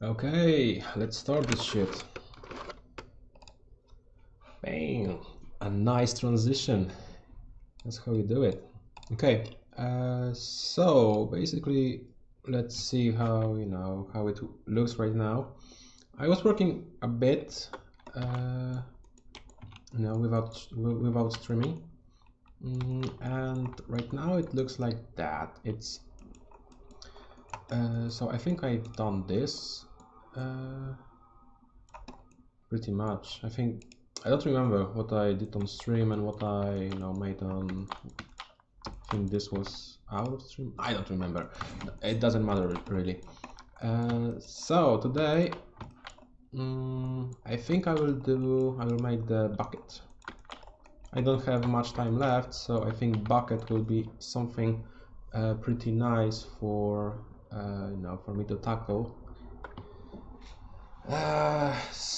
Okay, let's start this shit. Bang! A nice transition. That's how you do it. Okay, so basically, let's see how how it looks right now. I was working a bit, without streaming, and right now it looks like that. It's so I think I've done this pretty much. I don't remember what I did on stream and what I made on. I think this was out of stream. I don't remember. It doesn't matter really. So today, I think I will make the bucket. I don't have much time left, so I think bucket will be something pretty nice for for me to tackle.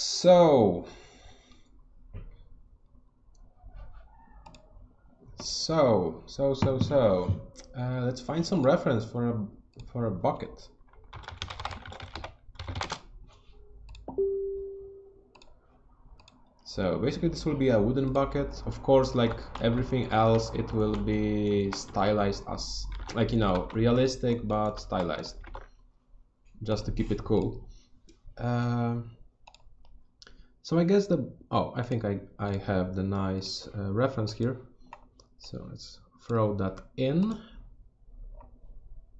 So let's find some reference for a bucket. So basically this will be a wooden bucket. Of course, like everything else, it will be stylized as, like, realistic but stylized, just to keep it cool. So I guess I think I have the nice reference here. So let's throw that in.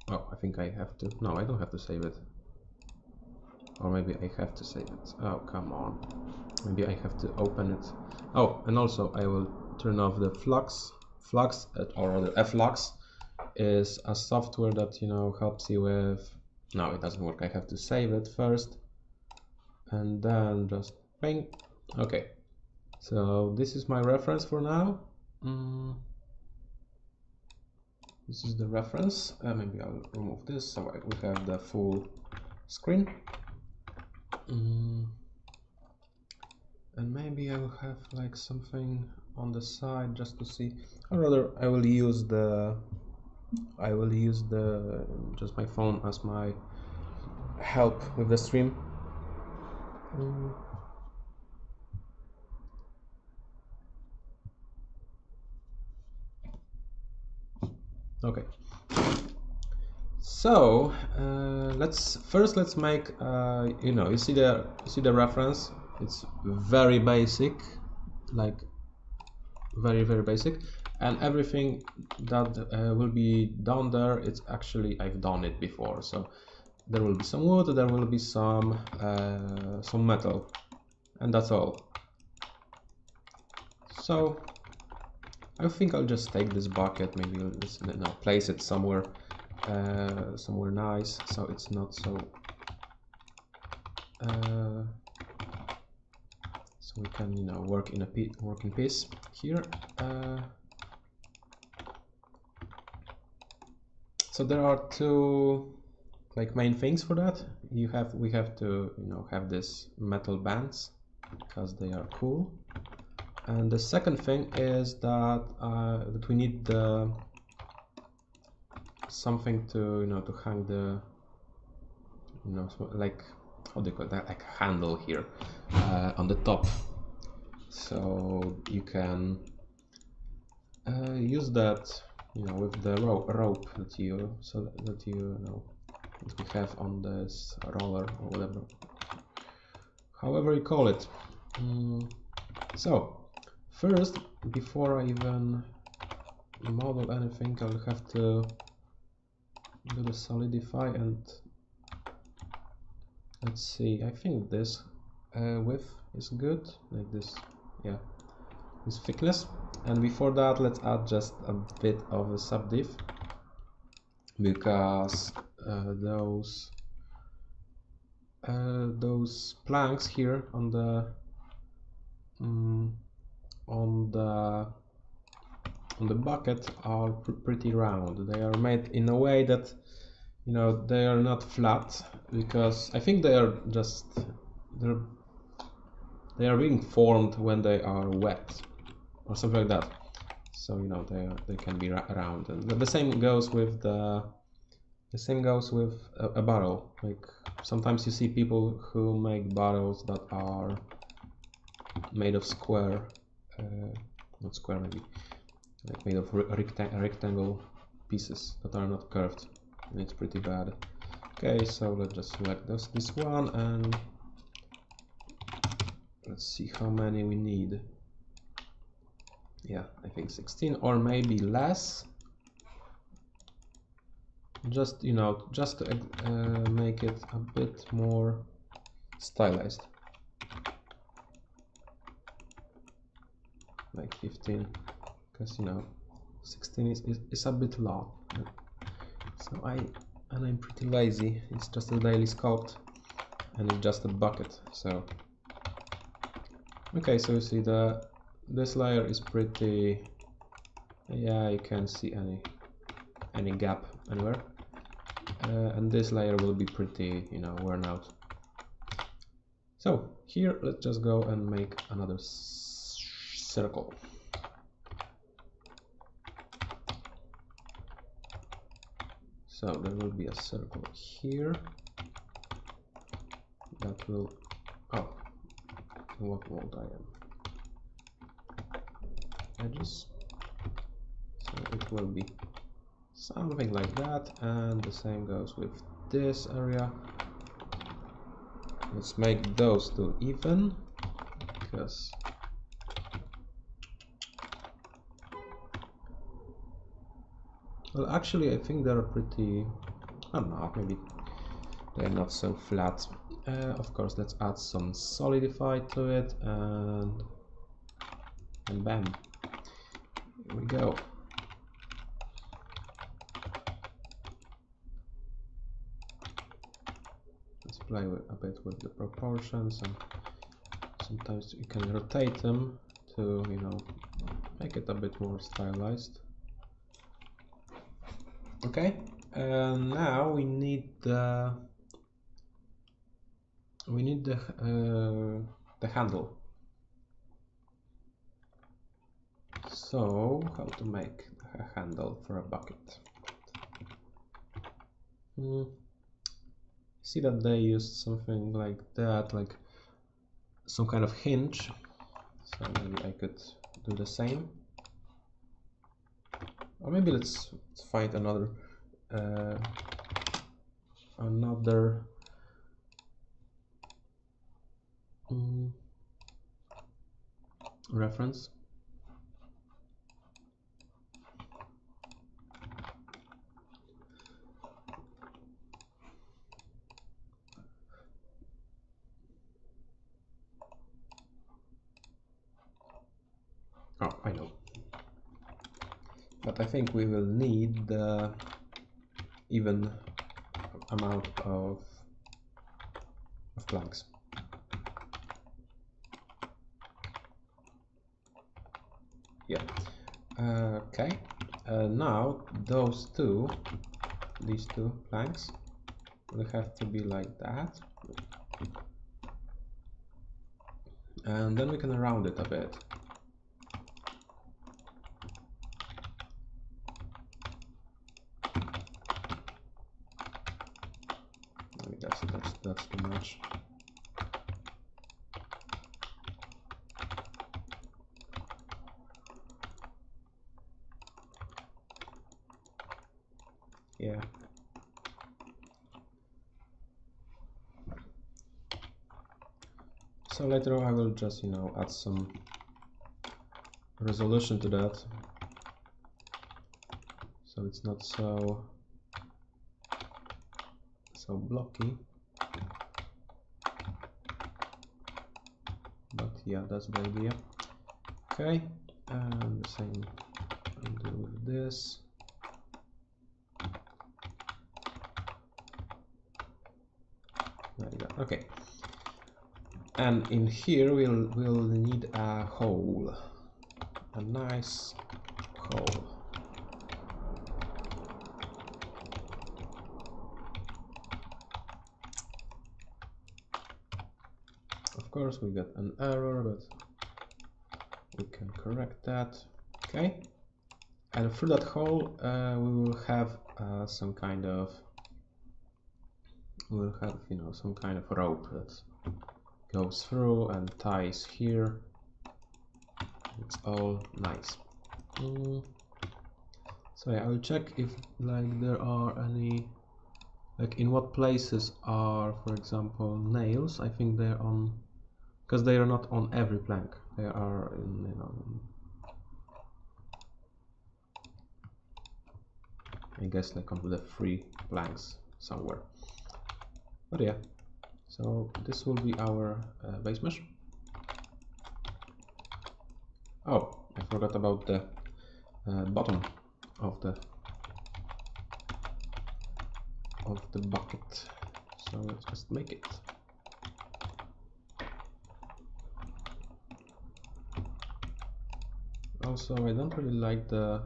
Oh, I think I have to. No, I don't have to save it. Or maybe I have to save it. Oh, come on. Maybe I have to open it. Oh, and also I will turn off the flux. Flux, or rather flux, is a software that helps you with. No, it doesn't work. I have to save it first, and then just bang. Okay. So this is my reference for now. This is the reference. Maybe I'll remove this so we have the full screen. And maybe I will have like something on the side just to see, or rather I will use just my phone as my help with the stream. Okay, so let's make you see the reference. It's very basic, like very basic, and everything that will be down there, it's actually I've done it before. So there will be some wood, there will be some metal, and that's all. So I think I'll just take this bucket, maybe I'll just place it somewhere nice, so it's not so so we can work in peace here. So there are two like main things for that. We have to have this metal bands because they are cool, and the second thing is that that we need something to to hang the like, how do you call that, like a handle here on the top, so you can use that with the rope that you that we have on this roller or whatever, however you call it. So first, before I even model anything, I'll have to do the solidify, and let's see, I think this width is good, like this, yeah, this thickness. And before that, let's add just a bit of a subdiv, because those planks here on the bucket are pretty round. They are made in a way that they are not flat, because I think they are just they are being formed when they are wet or something like that. So they can be round, and the same goes with the The same goes with a barrel. Like sometimes you see people who make barrels that are made of square, not square maybe, like made of rectangle pieces that are not curved, and it's pretty bad. Okay, so let's just select this one, and let's see how many we need. Yeah, I think 16 or maybe less. Just, you know, just to make it a bit more stylized. Like 15, because, you know, 16 is a bit low. So I'm pretty lazy. It's just a daily sculpt, and it's just a bucket. So okay, so you see this layer is pretty. Yeah, you can't see any gap anywhere, and this layer will be pretty, you know, worn out. So here, let's just go and make another circle. So there will be a circle here that will, oh, what mode I am? Edges. So it will be something like that, and the same goes with this area. Let's make those two even, because well, actually I think they're pretty, I don't know, maybe they're not so flat. Of course, let's add some solidify to it, and bam, here we go. Let's play a bit with the proportions, and sometimes you can rotate them to, you know, make it a bit more stylized. Okay, now we need the handle. So how to make a handle for a bucket? See that they used something like that, like some kind of hinge. So maybe I could do the same. Or maybe let's find another reference. Oh, I know. But I think we will need the even amount of planks. Yeah. Okay. Now these two planks will have to be like that, and then we can round it a bit. Maybe that's too much. Yeah. So later on I will just, you know, add some resolution to that, so it's not so blocky. But yeah, that's the idea. Okay, and the same I'll do with this. There you go. Okay. And in here we'll need a hole, a nice hole. Of course we got an error, but we can correct that. Okay, and through that hole we will have some kind of we'll have, you know, some kind of rope that goes through and ties here. It's all nice. So yeah, I'll check if like there are any, like in what places are, for example, nails. I think they're on, because they are not on every plank. They are in, you know, I guess like on the 3 planks somewhere. But yeah, so this will be our base mesh. Oh, I forgot about the bottom of the bucket. So let's just make it. Also, I don't really like the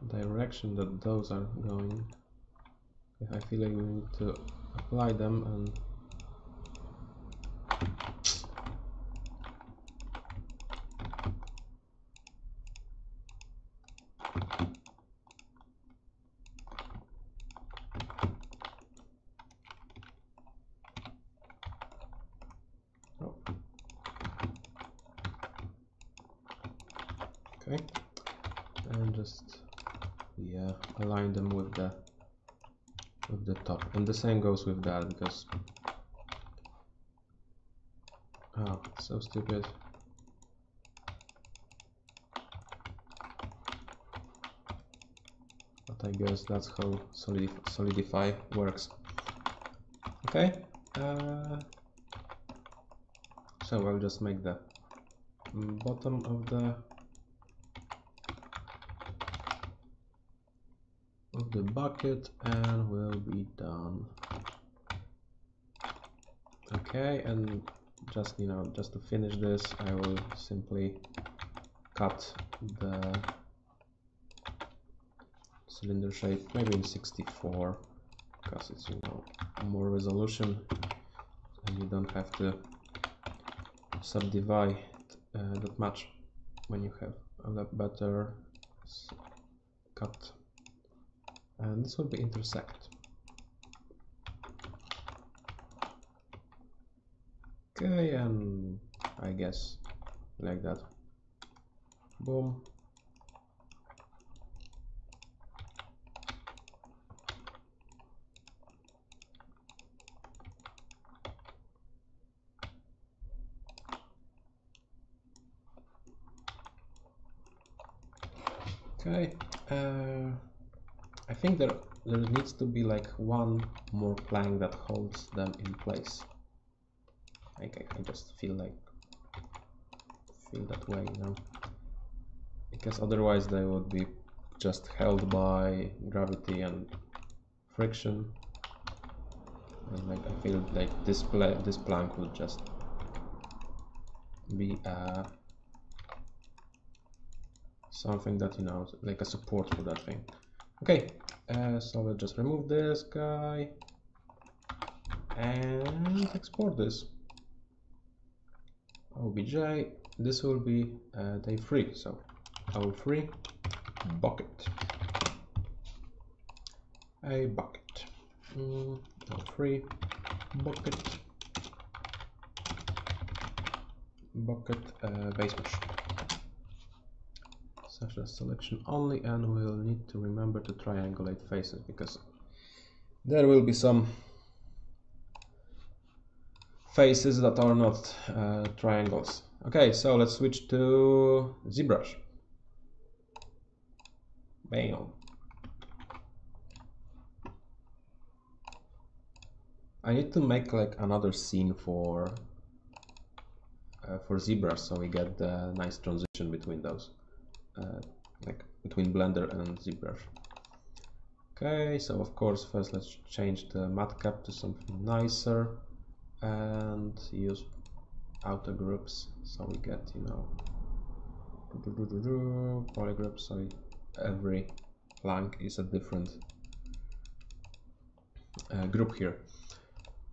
direction that those are going. I feel like we need to apply them and okay, and just align them with the top, and the same goes with that, because so stupid. But I guess that's how solidify works. Okay, so I'll just make the bottom of the bucket and we'll be done. Okay, and just, you know, just to finish this, I will simply cut the cylinder shape maybe in 64, because it's, you know, more resolution and you don't have to subdivide that much when you have a lot better cut. And this will be intersect. Okay, and I guess like that. Boom. Okay, I think there needs to be like one more plank that holds them in place. Like I just feel that way, you know, because otherwise they would be just held by gravity and friction, and like I feel like this plank would just be something that, you know, like a support for that thing. Okay, so let's just remove this guy and export this. OBJ, this will be day 3, so O3 bucket, a bucket, O3 bucket base mesh. Such as selection only, and we'll need to remember to triangulate faces, because there will be some faces that are not triangles. Okay, so let's switch to ZBrush. Bam. I need to make like another scene for ZBrush, so we get the nice transition between those, like between Blender and ZBrush. Okay, so of course first let's change the matte cap to something nicer and use outer groups, so we get, you know, polygroups, so every plank is a different group here.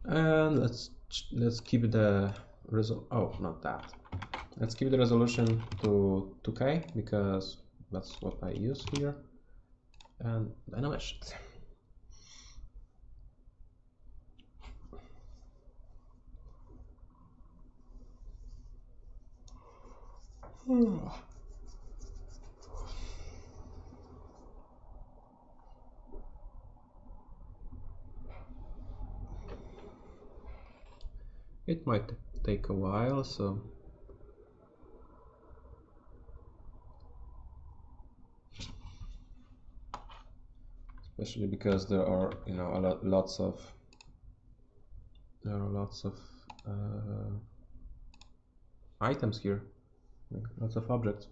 And let's keep the let's keep the resolution to 2K, because that's what I use here, and dynamish it. It might take a while, so especially because there are, you know, lots of items here, like lots of objects.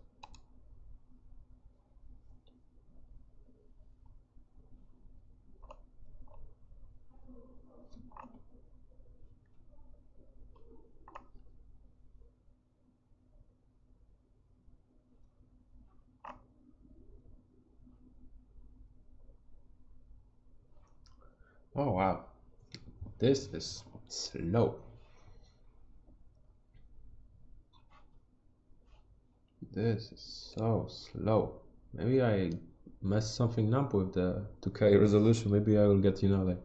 Oh wow, this is slow. This is so slow. Maybe I messed something up with the 2K resolution. Maybe I will get, you know, like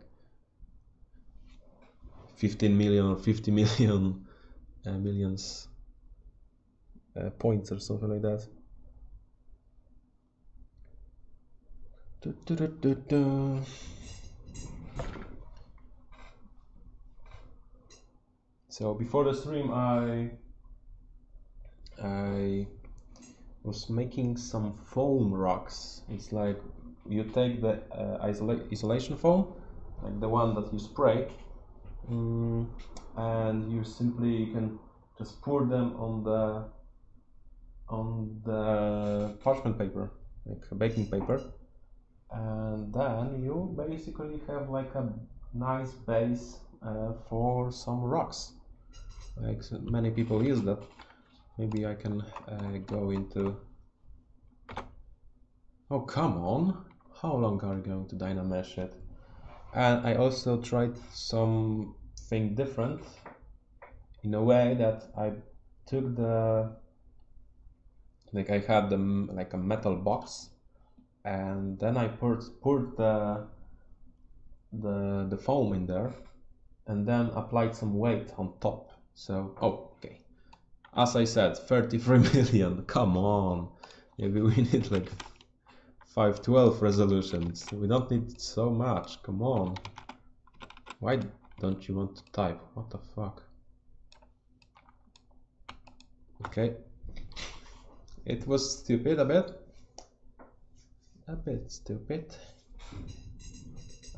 15 million or 50 million millions points or something like that. So before the stream, I was making some foam rocks. It's like you take the isolation foam, like the one that you spray, and you can just pour them on the parchment paper, like a baking paper, and then you basically have like a nice base for some rocks. Like many people use that. Maybe I can go into... Oh, come on! How long are you going to Dynamesh it? And I also tried something different in a way that I took like I had like a metal box, and then I poured the foam in there, and then applied some weight on top. So, oh, okay. As I said, 33 million, come on. Maybe we need like 512 resolutions. We don't need so much, come on. Why don't you want to type? What the fuck? Okay. It was stupid a bit. A bit stupid.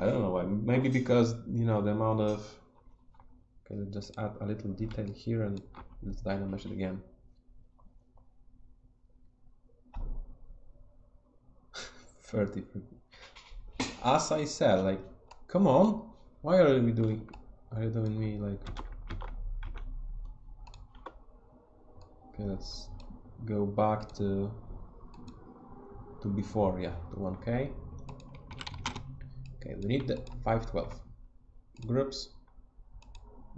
I don't know why. Maybe because, you know, the amount of... Okay, let's just add a little detail here and let's Dynamesh it again. 30. As I said, like, come on. Why are you doing me like... Okay, let's go back to before, yeah, to 1K. Okay, we need the 512 groups.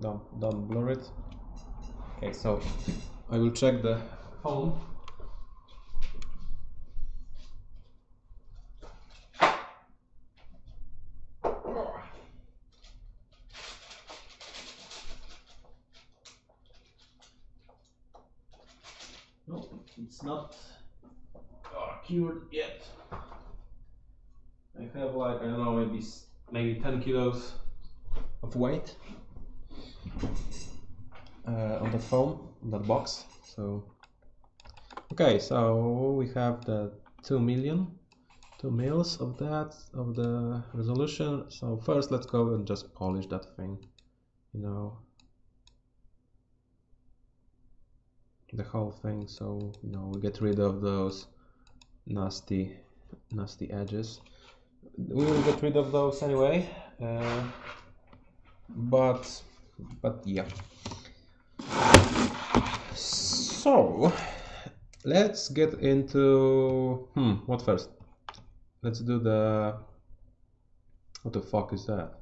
Don't blur it. Okay, so I will check the phone. No, it's not cured yet. I have like, I don't know, maybe 10 kilos of weight on the foam, on that box. So okay, so we have the 2 mils of that, of the resolution. So first let's go and just polish that thing, you know, the whole thing, so, you know, we get rid of those nasty edges. We will get rid of those anyway, but yeah. So let's get into what first? Let's do the... What the fuck is that?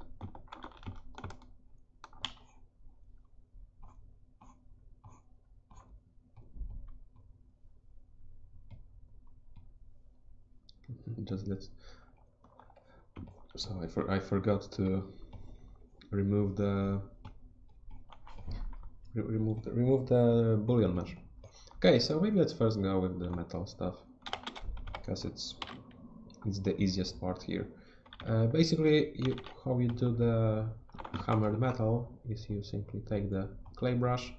Just let's... So I forgot to remove the remove the boolean mesh. Okay, so maybe let's first go with the metal stuff, because it's the easiest part here. Basically, how you do the hammered metal is you simply take the clay brush.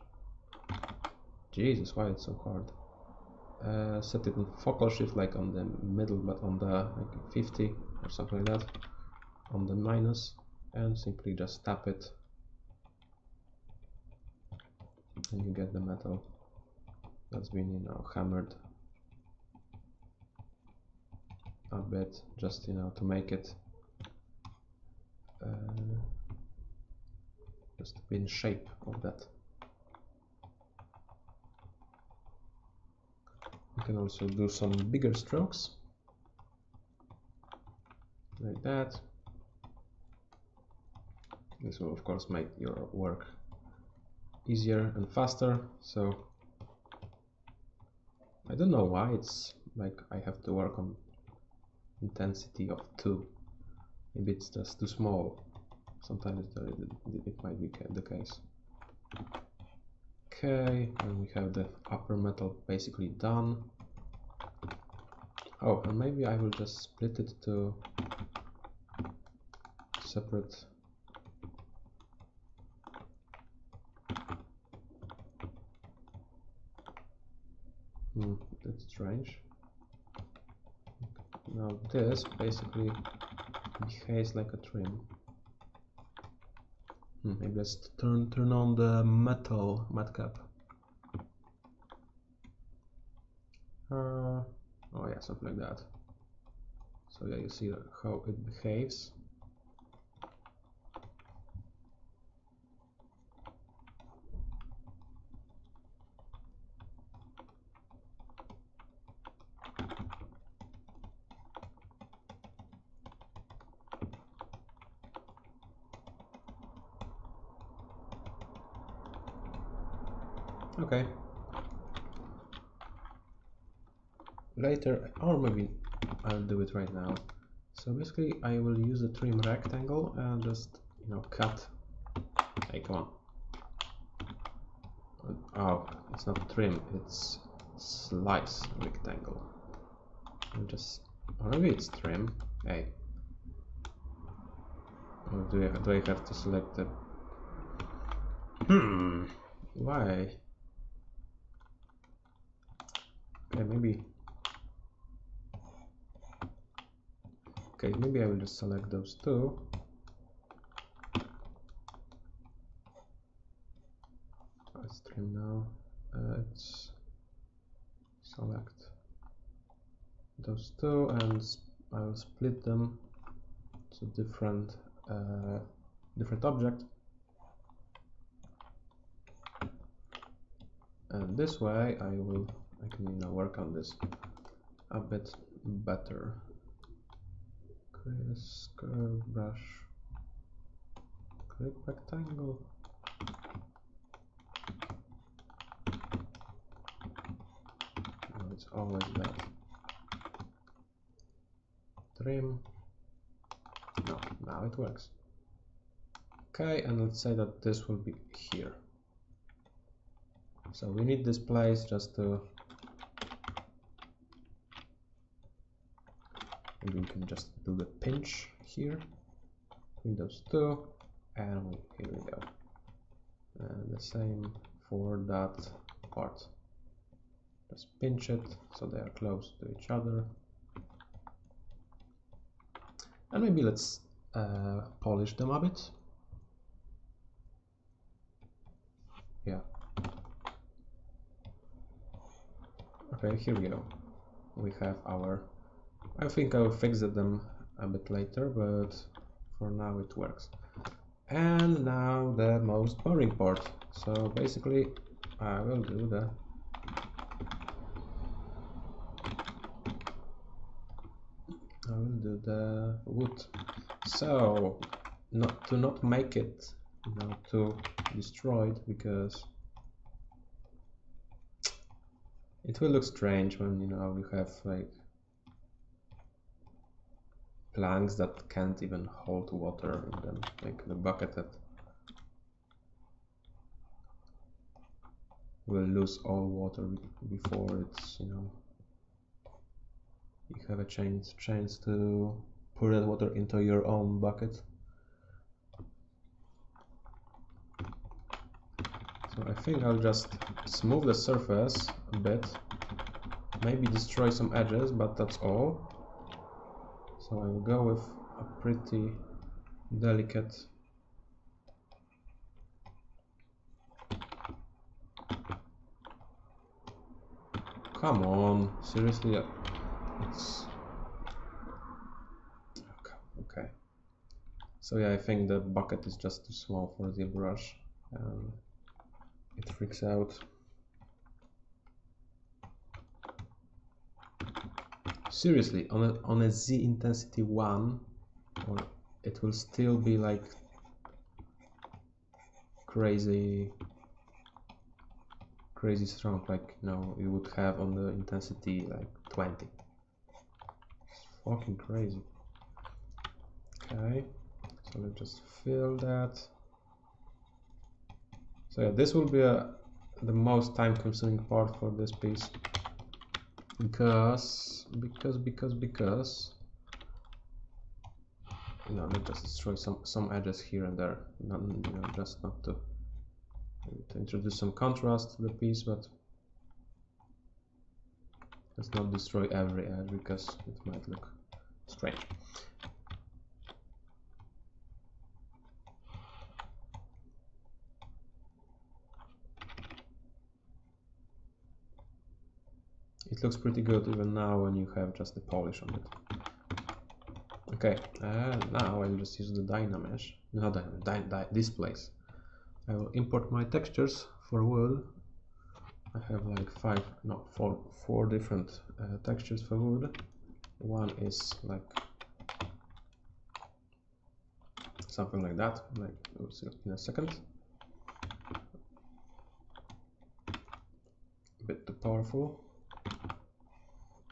Jesus, why it's so hard? Set it in focal shift, like on the middle, but on the like 50 or something like that, on the minus, and simply just tap it, and you get the metal that's been, you know, hammered a bit, just, you know, to make it just to be in shape of that. You can also do some bigger strokes like that. This will of course make your work easier and faster. So I don't know why it's like I have to work on intensity of 2. Maybe it's just too small. Sometimes it might be the case. Okay, and we have the upper metal basically done. Oh, and maybe I will just split it to separate. That's strange. Now this basically behaves like a trim. Maybe let's turn on the metal matcap. Oh yeah, something like that. So yeah, you see how it behaves. Okay. Later, or maybe I'll do it right now. So basically, I will use a trim rectangle and just, you know, cut. Hey, come on. Oh, it's not trim, it's slice rectangle. I'll just, or maybe it's trim. Hey. Or do I have to select the? Why? Okay, maybe. Okay, maybe I will just select those two. Let's trim now. Let's select those two, and I will split them to different object. And this way I can, you know, work on this a bit better. Create a Sculpt brush, click rectangle. No, it's always that. Trim. No, now it works. Okay, and let's say that this will be here. So we need this place just to, maybe we can just do the pinch here between those two, and here we go. And the same for that part. Just pinch it so they are close to each other. And maybe let's polish them a bit. Yeah. Okay, here we go. We have our, I think I'll fix them a bit later, but for now it works. And now the most boring part. So basically I will do the wood. So not make it, you know, too destroyed, because it will look strange when, you know, you have like planks that can't even hold water in them, like the bucket that will lose all water before it's, you know, you have a chance to pour that water into your own bucket. So I think I'll just smooth the surface a bit, maybe destroy some edges, but that's all. So I will go with a pretty delicate come on, seriously, it's okay. So yeah, I think the bucket is just too small for the brush and it freaks out. Seriously, on a Z intensity 1, or it will still be like crazy strong, like, you know, you would have on the intensity like 20. It's fucking crazy. Okay, so let's just fill that. So yeah, this will be the most time-consuming part for this piece, because you know, let's just destroy some edges here and there, not, you know, just not to introduce some contrast to the piece, but let's not destroy every edge because it might look strange. It looks pretty good even now when you have just the polish on it. Okay, now I'll just use the Dynamesh, not this place. I will import my textures for wood. I have like four different textures for wood. One is like something like that, like we'll see in a second. A bit too powerful.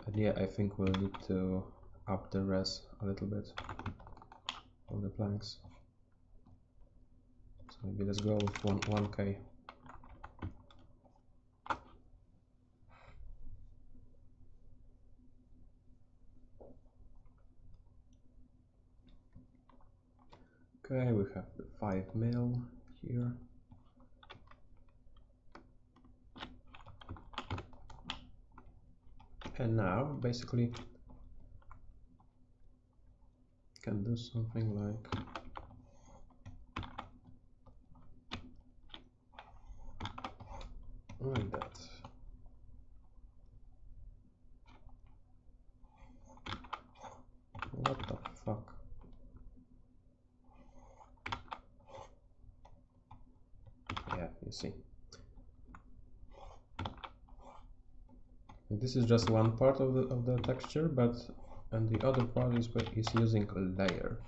And yeah, I think we'll need to up the res a little bit on the planks. So maybe let's go with 1K. Okay, we have the 5 mil here. And now, basically, can do something like that. What the fuck? Yeah, you see. And this is just one part of the texture, and the other part is using a layer.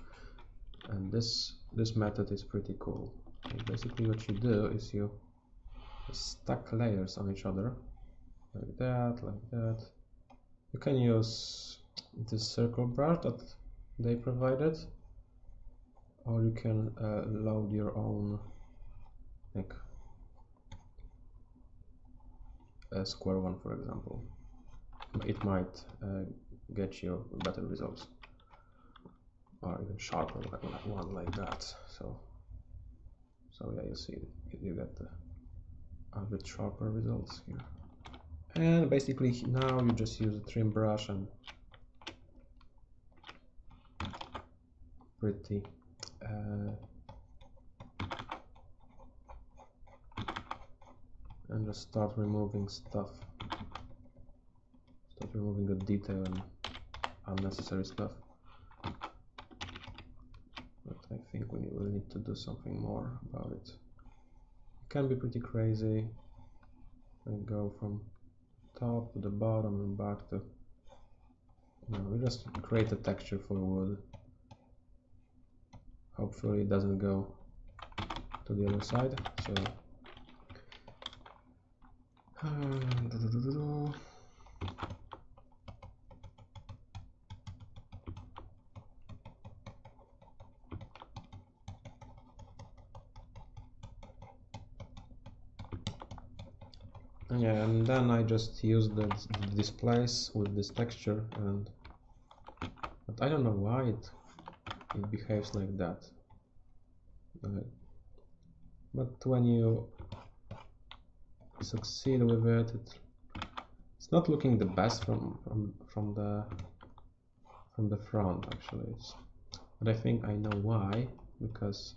And this method is pretty cool. And basically what you do is you stack layers on each other, like that, like that. You can use this circle brush that they provided, or you can load your own, like a square one, for example. It might get you better results, or even sharper one like that. So yeah, you see, you get a bit sharper results here. And basically now you just use a trim brush and pretty and just start removing stuff. Start removing the detail and unnecessary stuff. But I think we will need to do something more about it. It can be pretty crazy. And go from top to the bottom and back to, you know, we just create a texture for wood. Hopefully it doesn't go to the other side. So Yeah, and then I just use the displace with this texture, and but I don't know why it behaves like that. But when you succeed with it, it's not looking the best from the front actually. But I think I know why, because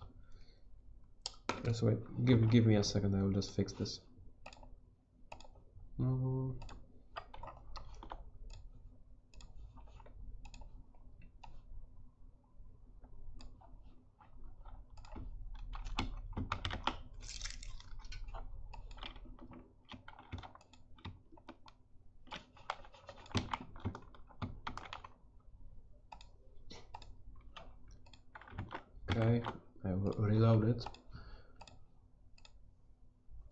just wait, give me a second, I will just fix this. Okay, I will reload it.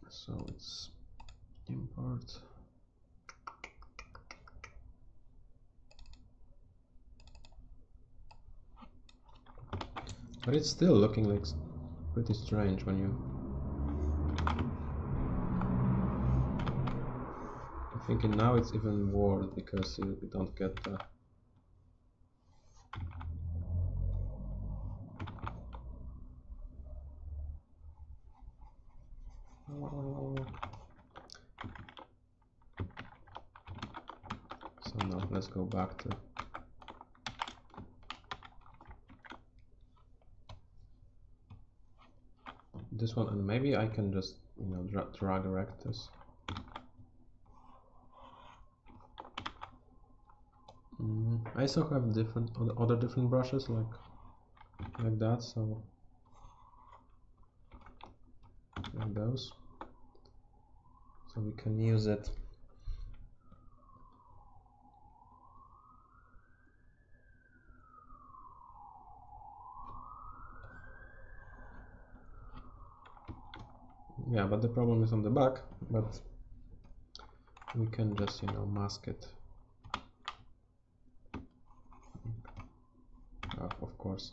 So it's import. But it's still looking like pretty strange when you... I'm thinking now it's even worse because you don't get the... So now let's go back to... this one, and maybe I can just, you know, drag erect this. I also have different other different brushes like that, so like those, so we can use it. Yeah, but the problem is on the back, but we can just, you know, mask it. Of course,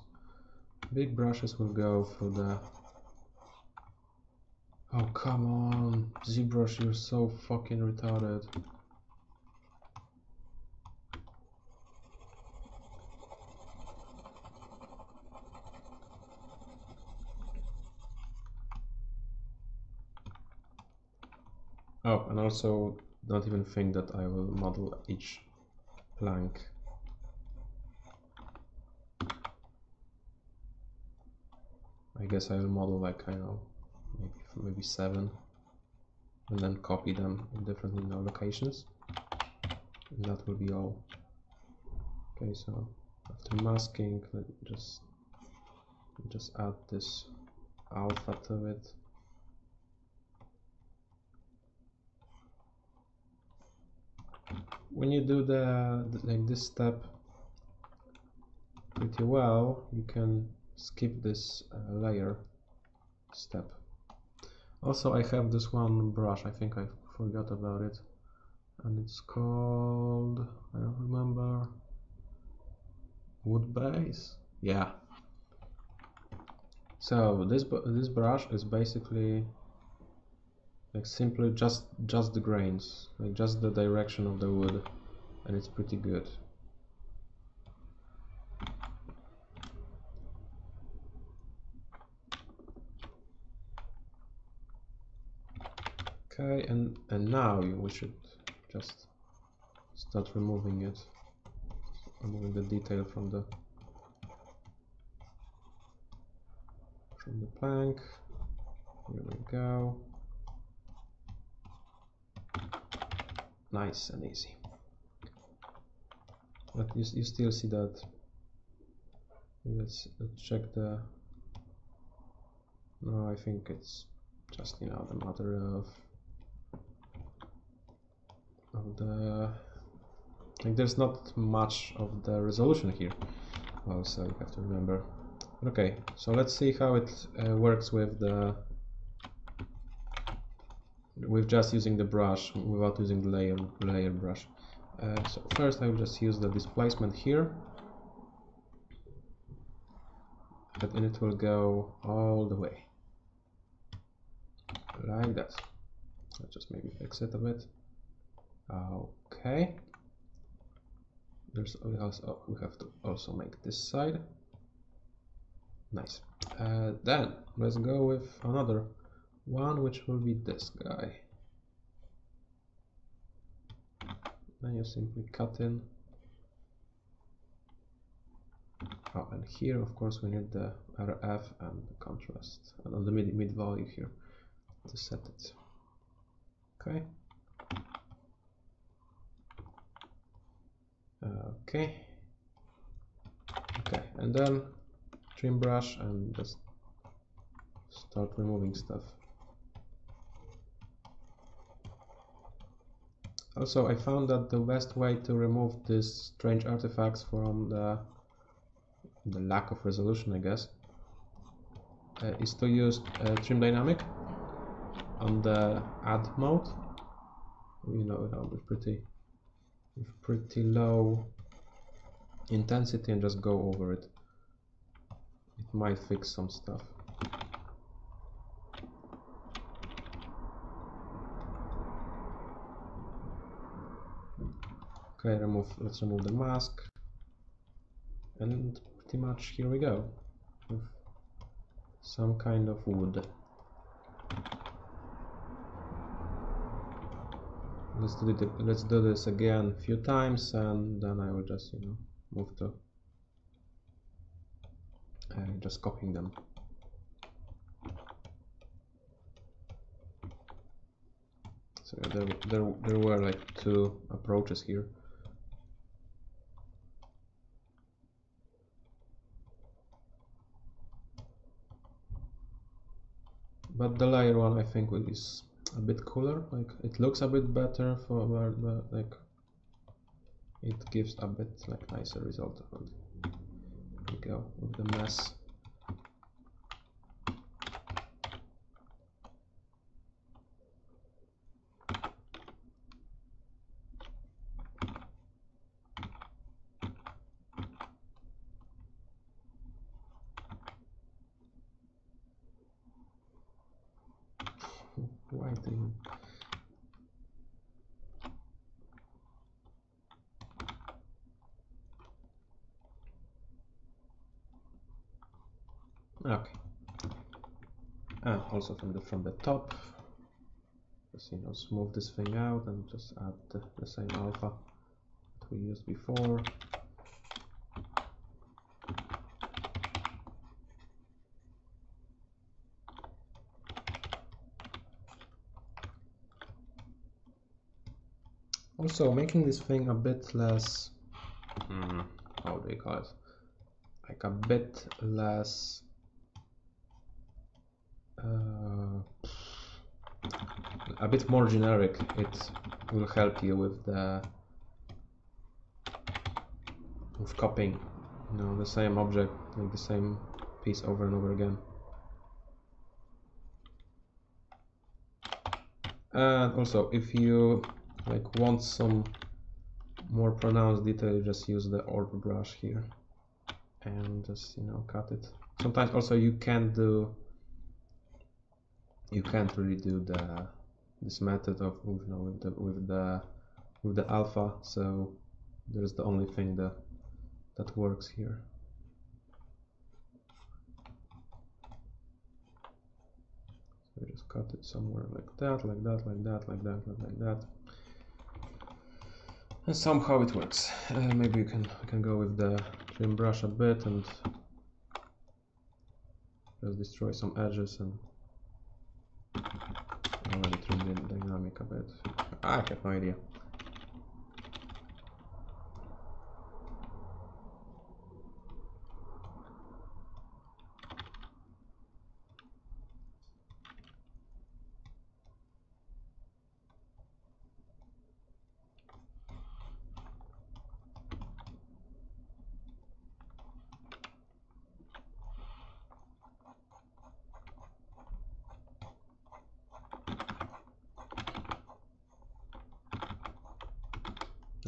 big brushes will go through the... Oh, come on, ZBrush, you're so fucking retarded. Oh, and also don't even think that I will model each plank. I guess I will model like, I don't know, maybe 7, and then copy them in different, you know, locations, and that will be all. Okay, so after masking, just add this alpha to it. When you do like this step pretty well, you can skip this layer step. Also, I have this one brush, I think I forgot about it, and it's called, I don't remember, wood base. Yeah. So this brush is basically like simply just the grains, like just the direction of the wood, and it's pretty good. Okay, and now we should just start removing it, removing the detail from the plank. Here we go. Nice and easy. But you still see that. Let's check the... No, I think it's just, you know, the matter of the... like, there's not much of the resolution here. Also, you have to remember. Okay, so let's see how it works with the... with just using the brush without using the layer brush. So first I will just use the displacement here, and it will go all the way like that. Let's just maybe fix it a bit. Okay. We have to also make this side. Nice. Then let's go with another one, which will be this guy. Then you simply cut in. Oh, and here, of course, we need the RF and the contrast, and on the mid value here to set it. Okay. Okay. Okay, and then trim brush and just start removing stuff. Also, I found that the best way to remove these strange artifacts from the lack of resolution, I guess, is to use trim dynamic on the add mode. You know, with pretty low intensity, and just go over it. It might fix some stuff. Okay, let's remove the mask, and pretty much here we go with some kind of wood. Let's do this again a few times, and then I will just, you know, move to just copying them. So there were like two approaches here. But the layer one, I think, is a bit cooler. Like, it looks a bit better for like it gives a bit like nicer result. Here we go with the mess. Why didn't... Okay. And also from the top, just, you know, smooth this thing out and just add the same alpha that we used before. Also, making this thing a bit less, how do you call it? Like a bit less, a bit more generic. It will help you with copying, you know, the same object, like the same piece over and over again. And also, if you like want some more pronounced detail, you just use the orb brush here and just, you know, cut it. Sometimes also you can't really do this method of, you know, with the alpha, so there's the only thing that works here. So we just cut it somewhere like that, like that, like that, like that, like that. And somehow it works. Maybe we can go with the trim brush a bit and just destroy some edges and already trim the dynamic a bit. I have no idea.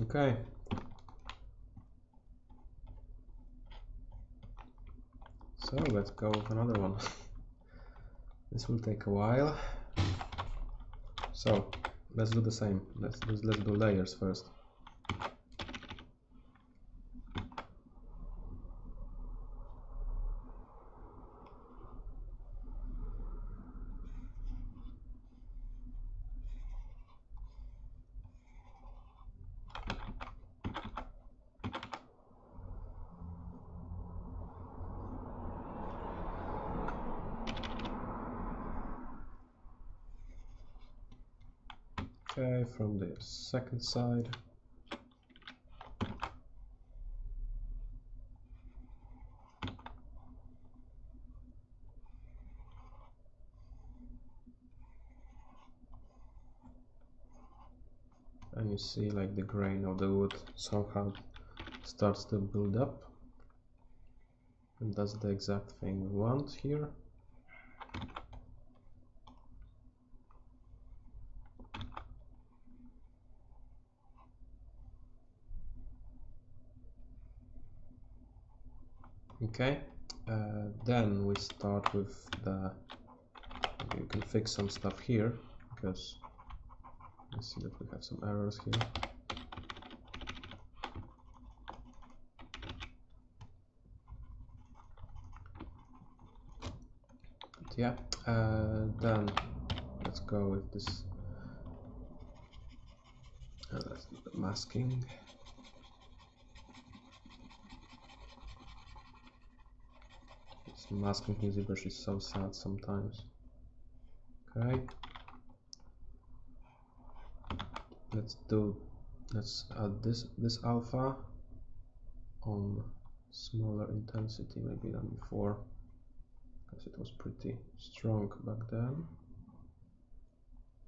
Okay. So let's go with another one. This will take a while. So let's do the same. Let's do layers first. Okay, from the second side. And you see like the grain of the wood somehow starts to build up. And that's the exact thing we want here. Okay, then we start with the, you can fix some stuff here, because I see that we have some errors here. But yeah, then let's go with this, let's do the masking. Masking in ZBrush is so sad sometimes. Okay, let's add this alpha on smaller intensity maybe than before, because it was pretty strong back then.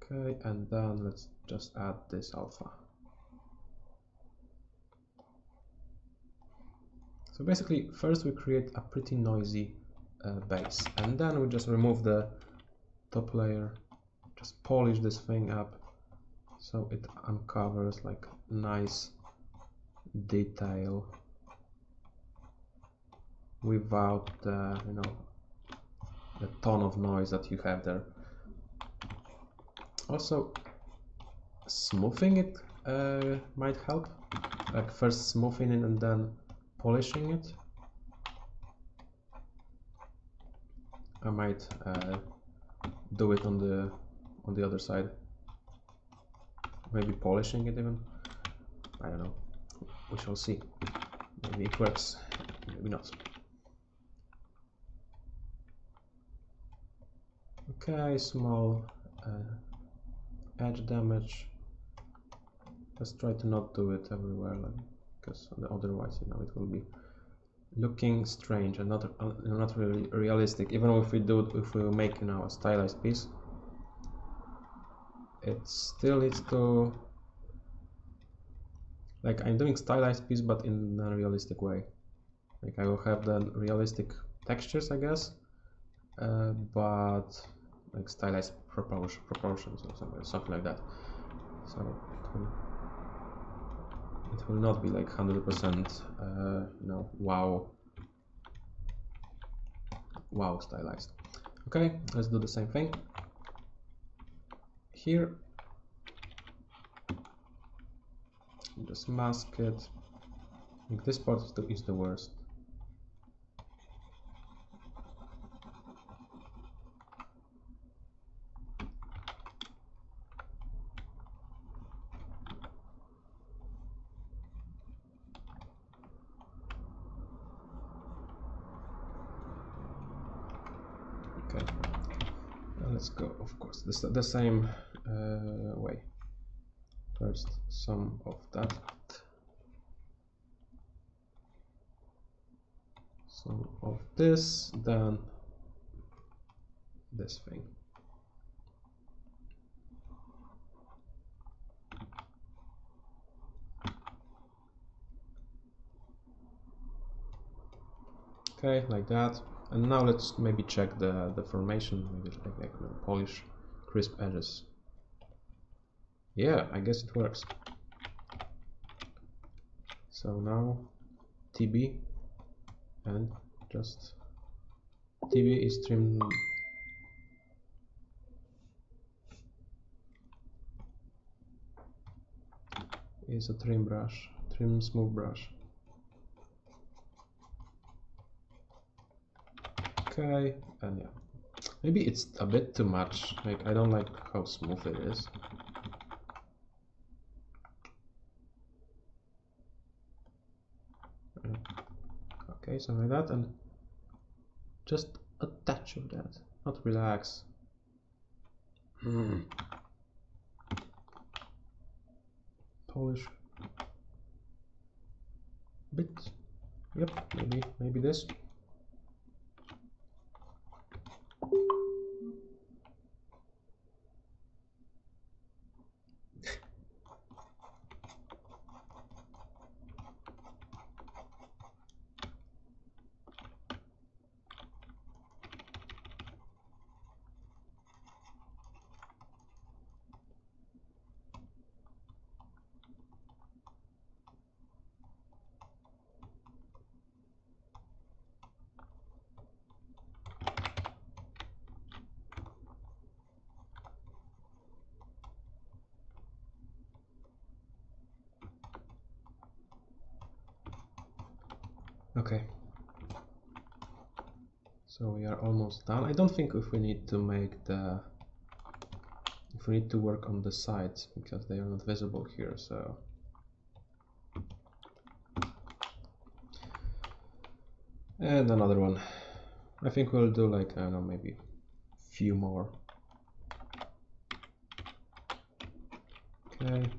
Okay, and then let's just add this alpha. So basically first we create a pretty noisy base, and then we just remove the top layer, just polish this thing up so it uncovers like nice detail without the, you know, the ton of noise that you have there. Also, smoothing it might help, like first smoothing it and then polishing it. I might do it on the other side, maybe polishing it even. I don't know, we shall see. Maybe it works, maybe not. Okay, small edge damage. Let's try to not do it everywhere, like, because otherwise, you know, it will be looking strange and not really realistic. Even if we make, you know, a stylized piece, it still needs to, like, I'm doing stylized piece but in a realistic way. Like I will have the realistic textures, I guess, but like stylized proportions or something like that. So it will not be like 100% you know, wow stylized. Okay, let's do the same thing here. Just mask it. I think this part is the worst. Okay, let's go, of course, the same way. First some of that, some of this, then this thing. Okay, like that. And now let's maybe check the formation, maybe like polish crisp edges. Yeah, I guess it works. So now TB, and just TB is trimmed. is a trim brush, trim smooth brush. Okay, and yeah, maybe it's a bit too much. Like, I don't like how smooth it is. Okay, something like that, and just a touch of that, not relax. Polish. Bit. Yep, maybe this. Okay, so we are almost done. I don't think if we need to work on the sides because they are not visible here, so and another one. I think we'll do like, I don't know, maybe a few more. Okay.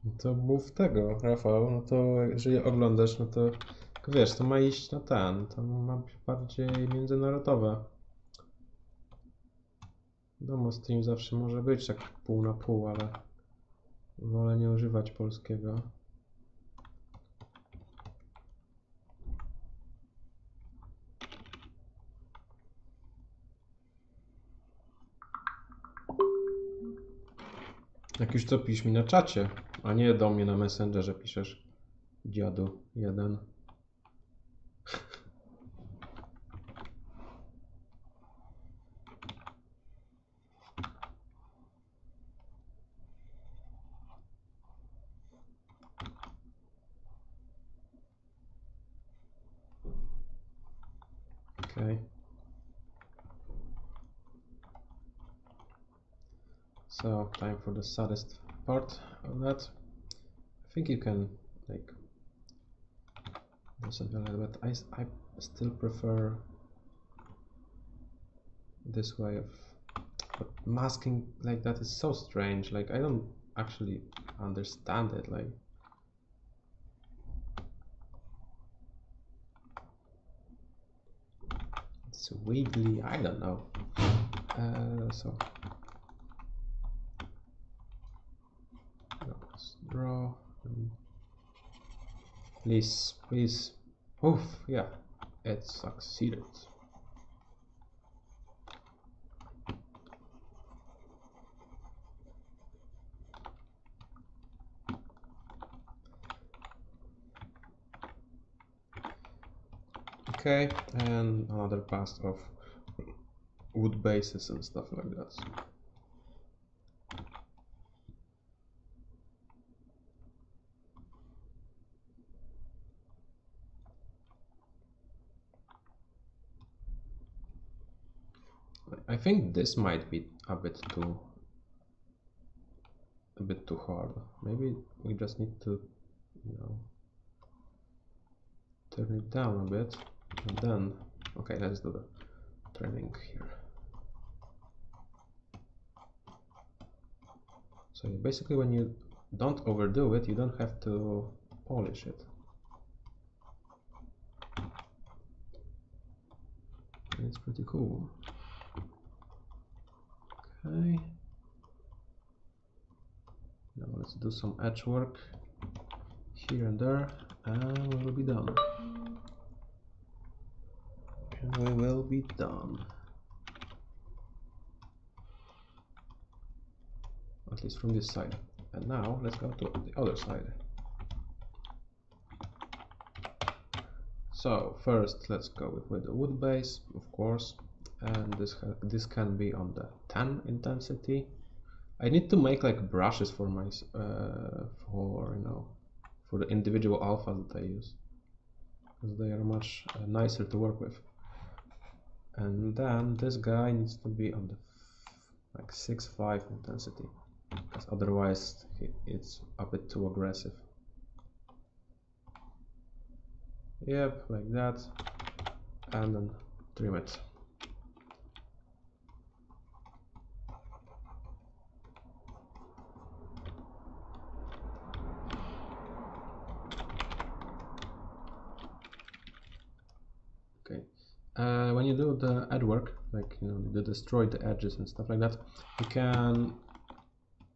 No to mów tego, Rafał, no to jeżeli oglądasz, no to wiesz, to ma iść na ten, to ma być bardziej międzynarodowe. Wiadomo, stream zawsze może być tak pół na pół, ale wolę nie używać polskiego. Jak już to pisz mi na czacie, a nie do mnie na Messengerze piszesz, dziadu jeden. Okay. So time for the saddest part of that. I think you can like do something like that. I still prefer this way of, but masking like that is so strange. Like I don't actually understand it. Like it's wiggly. I don't know. So let's draw. Please, please. Oof, yeah, it succeeded. Okay, and another pass of wood bases and stuff like that. I think this might be a bit too hard. Maybe we just need to, you know, turn it down a bit, and then okay, let's do the trimming here. So basically, when you don't overdo it, you don't have to polish it. It's pretty cool. Okay. Now let's do some edge work. here and there, and we will be done. And we will be done. At least from this side. And now let's go to the other side. So first let's go with the wood base, of course, and this can be on the 10 intensity. I need to make like brushes for my for the individual alphas that I use, because they are much nicer to work with. And then this guy needs to be on the like 6.5 intensity, because otherwise it's a bit too aggressive. Yep, like that, and then trim it. Okay, when you do the edge work, like you destroy the edges and stuff like that, you can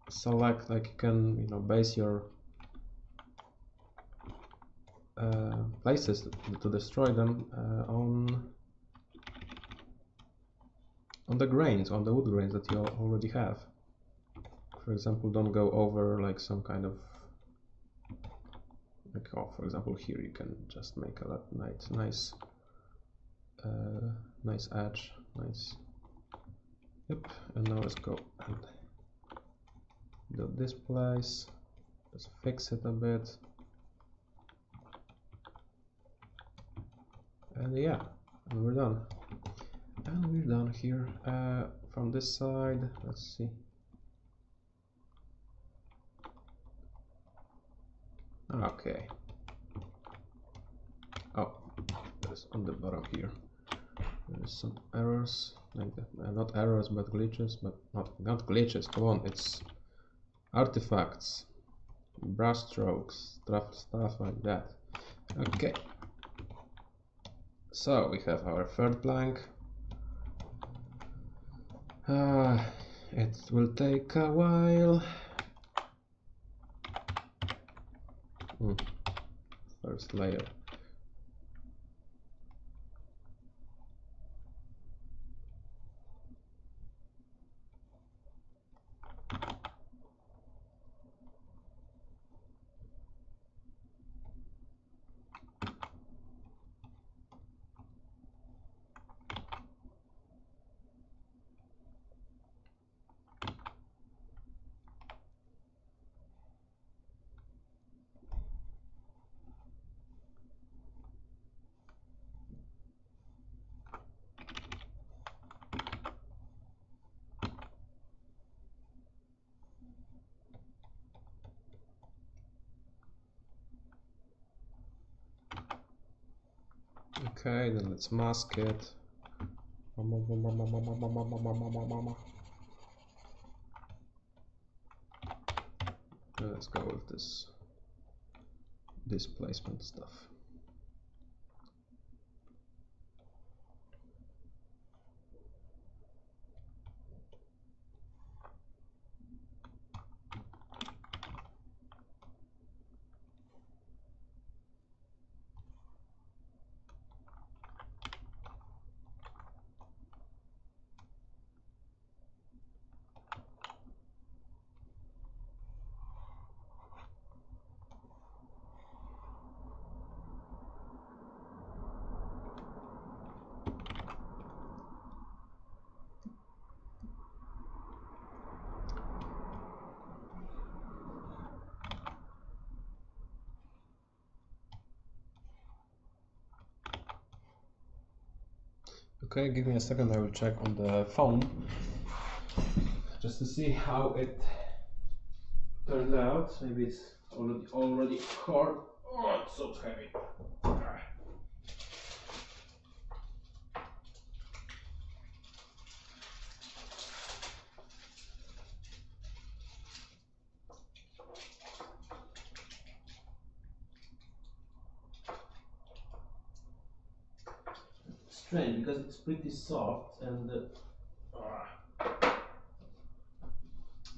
select, like you can base your places to destroy them on the grains, on the wood grains that you already have. For example, don't go over like some kind of like, for example, here you can just make a nice edge, nice. Yep, and now let's go and do this place. Just fix it a bit. And yeah, and we're done. And we're done here. From this side, let's see. Okay. Oh, there's on the bottom here. There's some errors, like that. Not errors, but glitches. But not glitches. Come on, it's artifacts, brush strokes, stuff like that. Okay. So we have our third plank. It will take a while. First layer. Okay, then let's mask it. Let's go with this displacement stuff. Okay, give me a second, I will check on the phone just to see how it turned out. Maybe it's already hard. Oh, it's so heavy. Strange because it's pretty soft, and I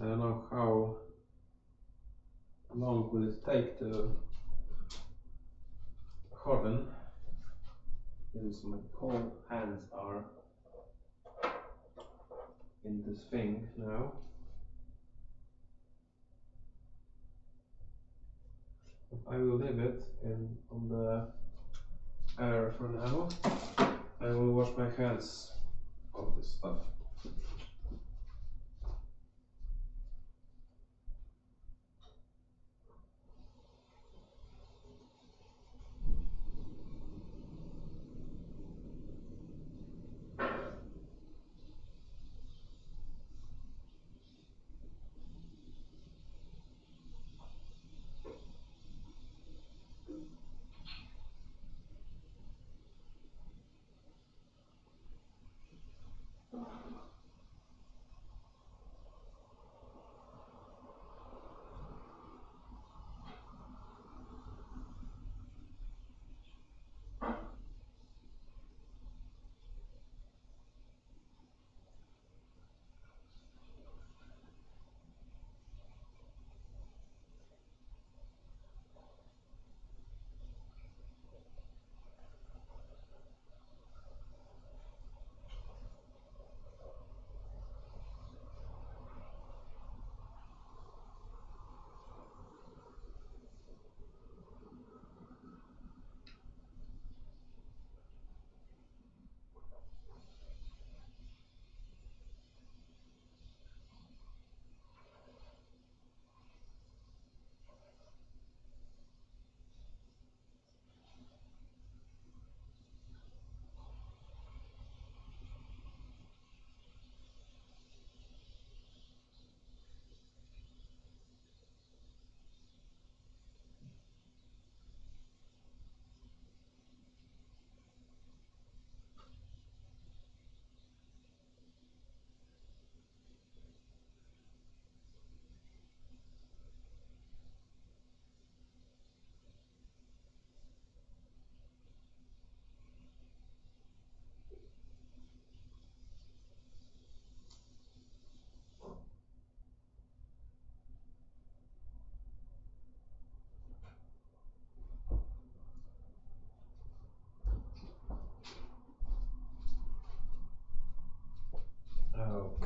don't know how long will it take to recording. This is my cold hands are in this thing now. I will leave it on the air for now. I will wash my hands of this stuff.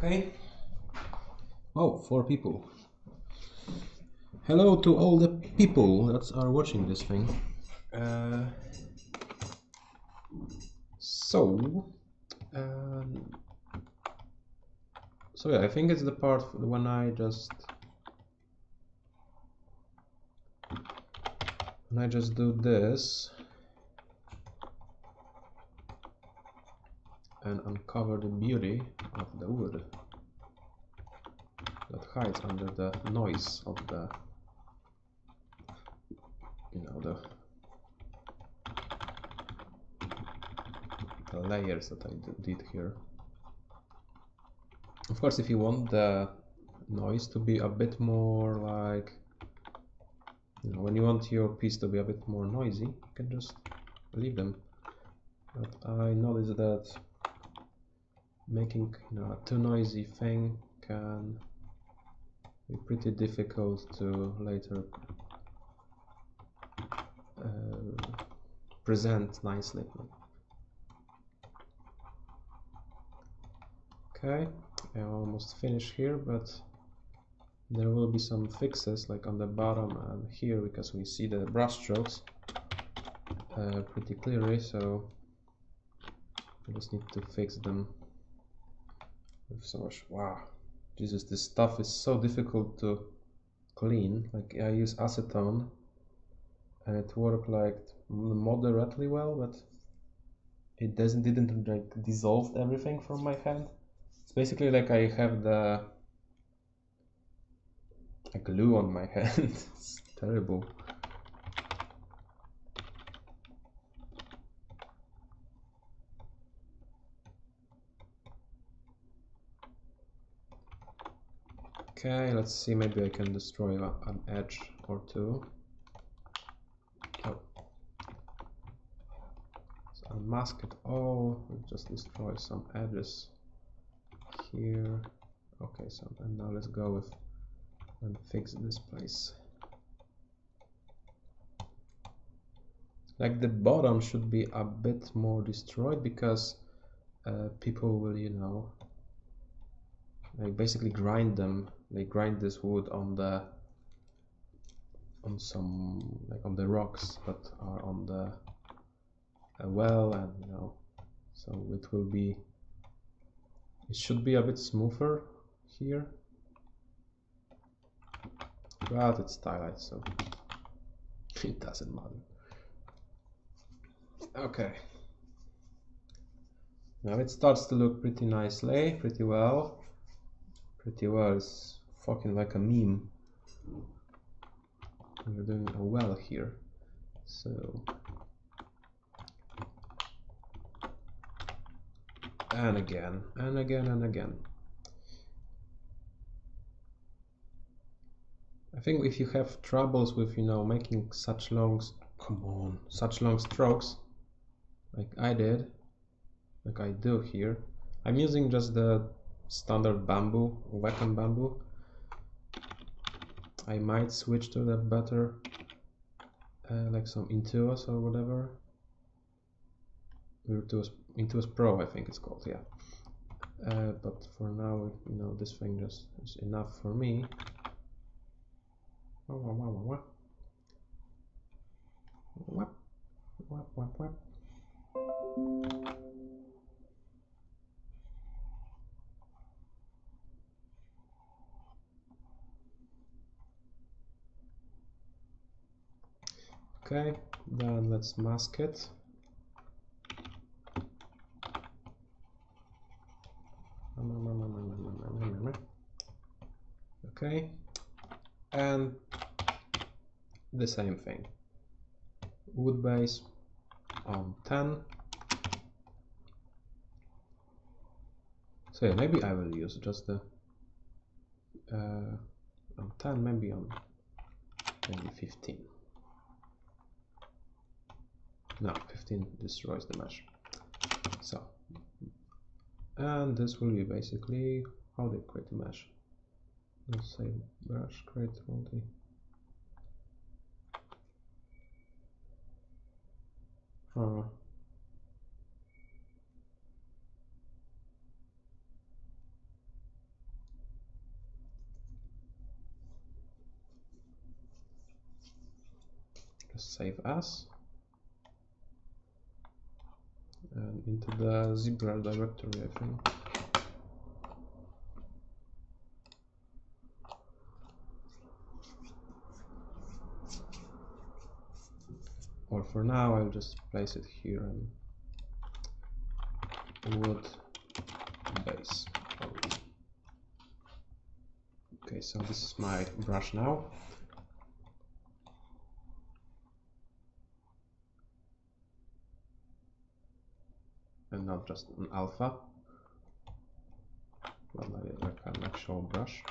Okay. Oh, 4 people. Hello to all the people that are watching this thing. So yeah, I think it's the part when I just do this and uncover the beauty of the wood that hides under the noise of the, the layers that I did here. Of course, if you want the noise to be a bit more like, when you want your piece to be a bit more noisy, you can just leave them. But I noticed that making a too noisy thing can be pretty difficult to later present nicely. Okay, I'm almost finished here, but there will be some fixes like on the bottom and here because we see the brush strokes pretty clearly, so I just need to fix them with so much. Wow, Jesus, this stuff is so difficult to clean. Like I use acetone and it worked like moderately well, but it didn't like dissolve everything from my hand. It's basically like I have the glue on my hand. It's terrible. Okay, let's see, maybe I can destroy an edge or two. Oh. So unmask it all, we'll just destroy some edges here. Okay, so then now let's go with and fix this place. Like the bottom should be a bit more destroyed because people will, you know, like basically grind them. They grind this wood on the on the rocks that are on the well, and you know, so it should be a bit smoother here, but it's twilight, so it doesn't matter. Okay, now it starts to look pretty nicely, pretty well. It's fucking like a meme. We're doing a well here, so and again and again and again. I think if you have troubles with, you know, making such long strokes like I did, like I do here, I'm using just the standard bamboo, Wacom bamboo. I might switch to the better like some Intuos or whatever. Intuos Pro, I think it's called, yeah. But for now, you know, this thing just is enough for me. Okay, then let's mask it. Okay, and the same thing. Wood base on 10. So yeah, maybe I will use just the on 10, maybe 15. No, 15 destroys the mesh. So, and this will be basically how they create a mesh. Let's say brush create multi. Just save as and into the zBrush directory, I think. Or for now, I'll just place it here and wood base. Okay, so this is my brush now. And not just an alpha, but like an actual brush.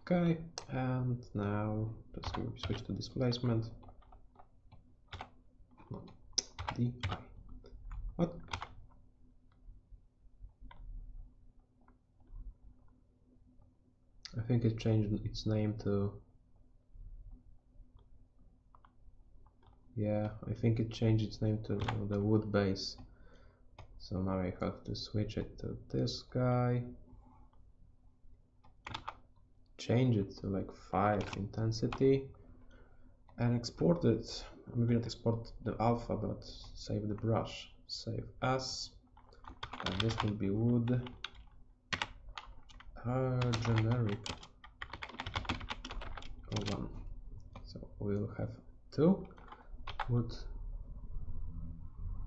Okay, and now just switch to displacement. No, DI. What? I think it changed its name to... Yeah, I think it changed its name to the wood base. So now I have to switch it to this guy. Change it to like 5 intensity. And export it. Maybe not export the alpha, but save the brush. Save as. And this will be wood. Generic. Oh, 1. So we'll have 2 wood.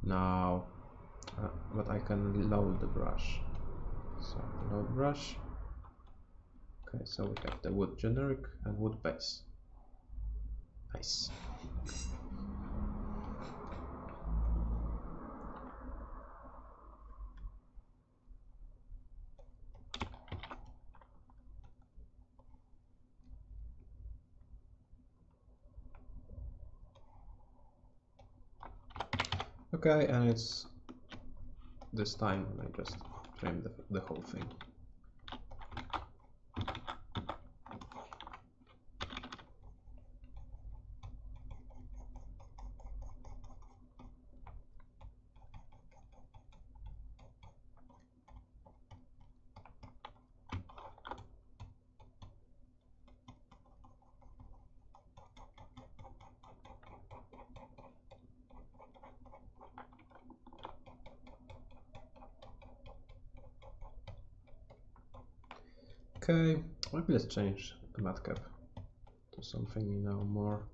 Now, but I can load the brush. So load brush. Okay, so we have the wood generic and wood base. Nice. Okay, and it's this time and I just trim the whole thing. Okay, maybe let's change the matte cap to something, you know, more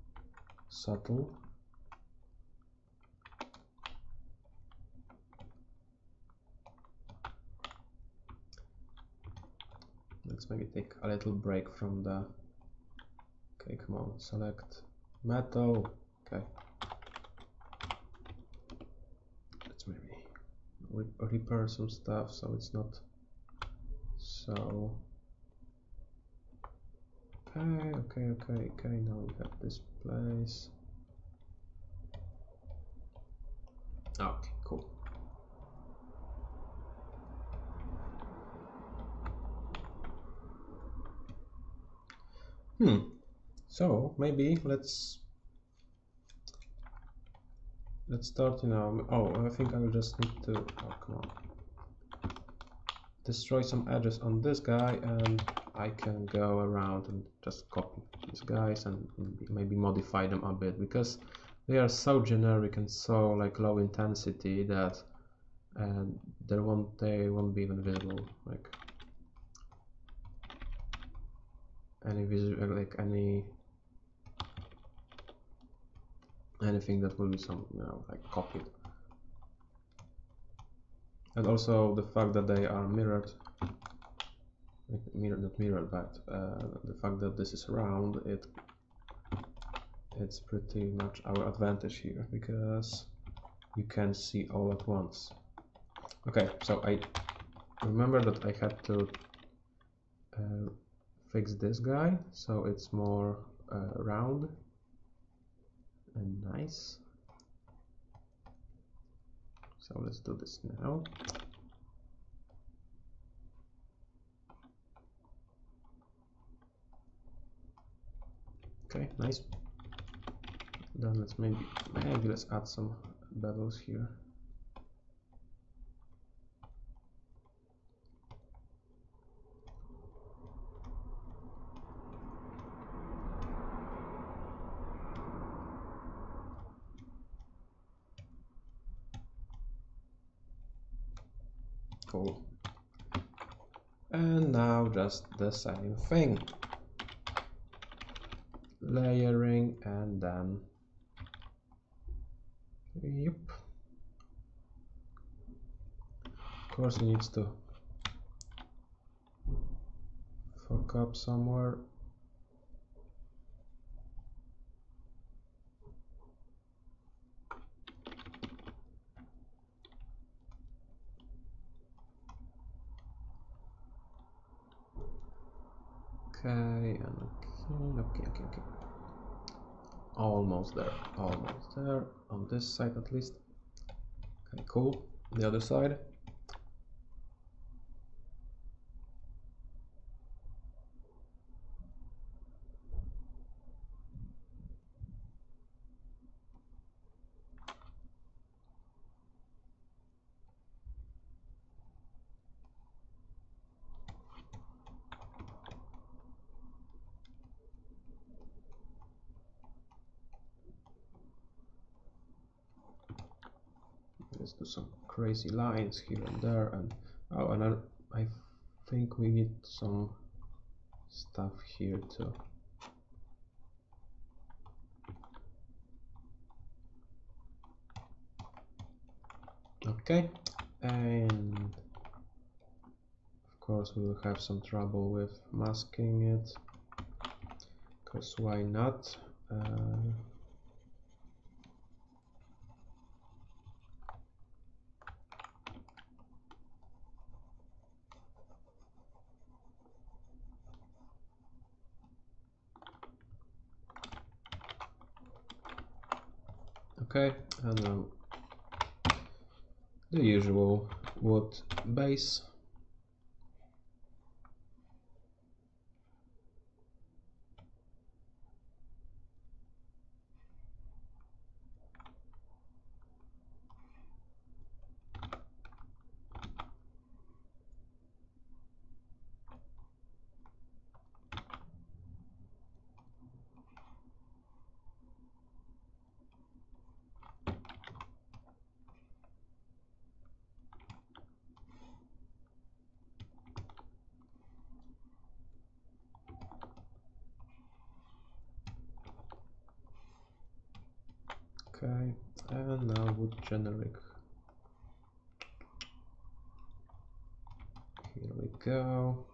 subtle. Let's maybe take a little break from the... Okay, come on, select metal. Okay. Let's maybe repair some stuff so it's not so... Okay, now we have this place. Okay, cool. So maybe let's start, you know. Oh, I think I will just need to, oh come on, destroy some edges on this guy, and I can go around and just copy these guys and maybe modify them a bit, because they are so generic and so like low intensity that they won't be even visible, like any visual, like anything that will be some, you know, like copied. And also the fact that they are mirrored, not mirrored, but the fact that this is round, it's pretty much our advantage here, because you can see all at once. Okay, so I remember that I had to fix this guy so it's more round and nice. So let's do this now. Okay, nice. Then let's maybe let's add some bevels here. Cool. And now just the same thing. Layering, and then yep. Of course it needs to fuck up somewhere. Okay, and okay. Almost there, on this side at least. Okay, cool. The other side. Let's do some crazy lines here and there, and oh, and I think we need some stuff here too. Okay, and of course we will have some trouble with masking it, because why not? Okay, and the usual wood base. Okay, and now wood generic. Here we go.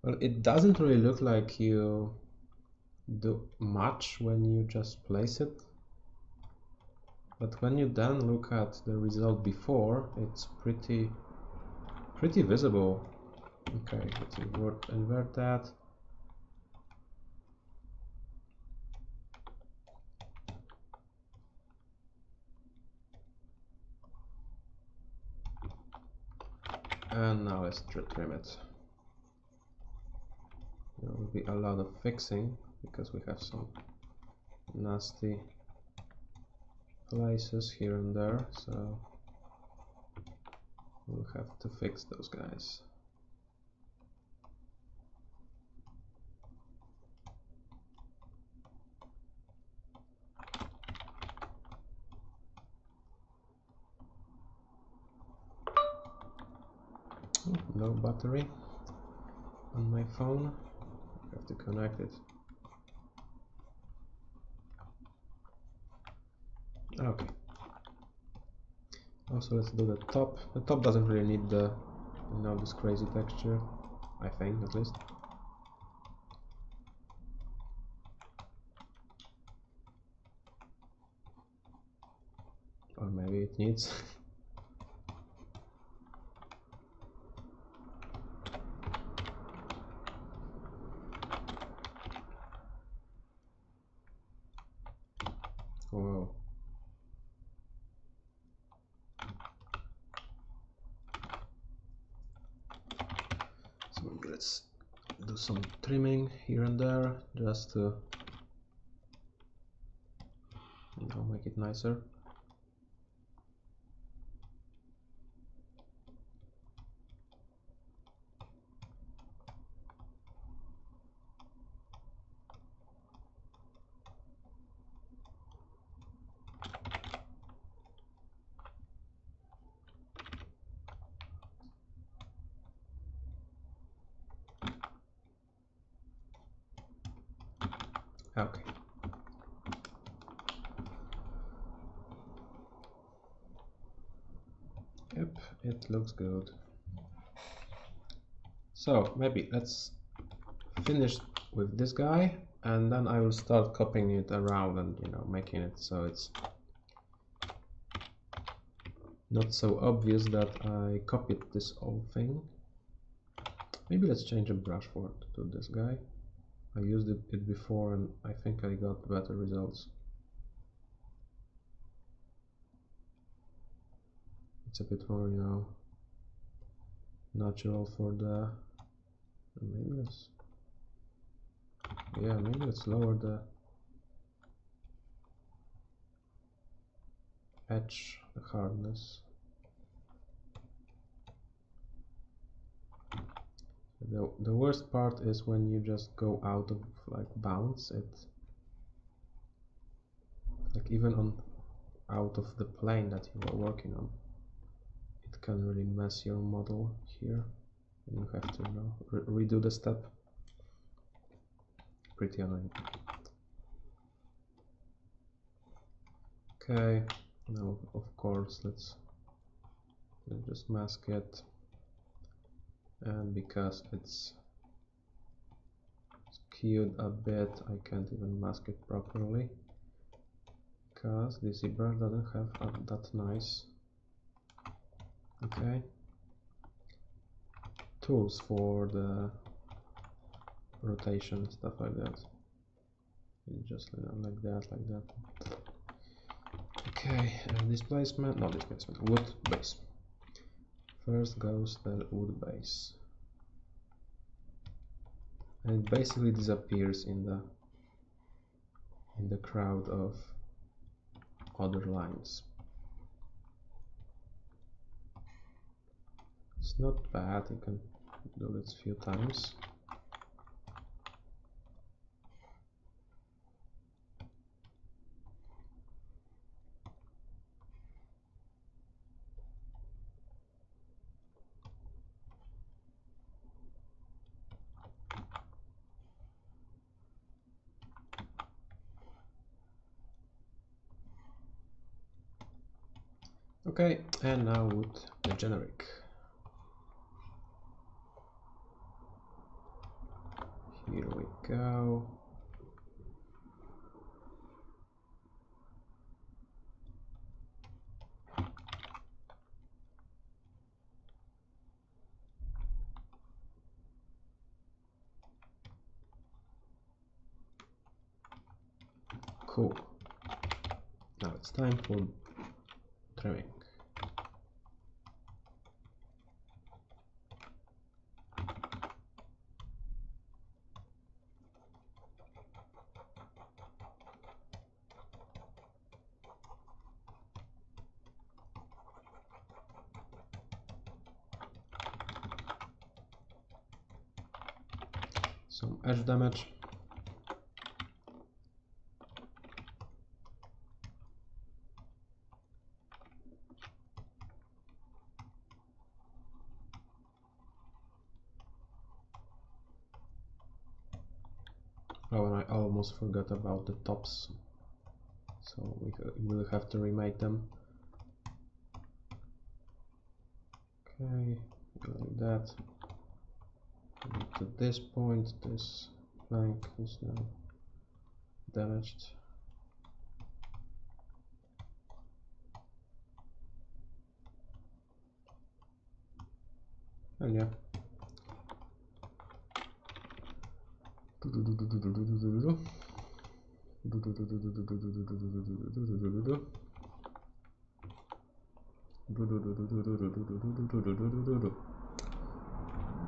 Well, it doesn't really look like you do much when you just place it, but when you then look at the result before, it's pretty visible. Okay, let's invert that. And now let's trim it. There will be a lot of fixing because we have some nasty places here and there, so we'll have to fix those guys. No battery on my phone. I have to connect it. Okay. Also, let's do the top. The top doesn't really need the, this crazy texture, I think, at least. Or maybe it needs. Whoa. So maybe let's do some trimming here and there just to make it nicer. Okay. Yep, it looks good. So maybe let's finish with this guy, and then I will start copying it around and making it so it's not so obvious that I copied this whole thing. Maybe let's change the brush for to this guy. I used it before and I think I got better results. It's a bit more, natural for the. Maybe let's lower the edge, the hardness. The worst part is when you just go out of bounds. It even out of the plane that you are working on, it can really mess your model here, and you have to redo the step. Pretty annoying. Okay, now of course let's just mask it, and because it's skewed a bit, I can't even mask it properly because the ZBrush doesn't have that nice. Okay, tools for the rotation, stuff like that. You just like that. Okay, displacement, not displacement, wood base. first goes the wood base, and it basically disappears in the crowd of other lines. It's not bad, you can do it a few times. Okay, and now with the generic. Here we go. Cool. Now it's time for trimming. Some edge damage. Oh, and I almost forgot about the tops, so we will have to remake them. Okay, like that. And to this point, this flank is now damaged. And yeah.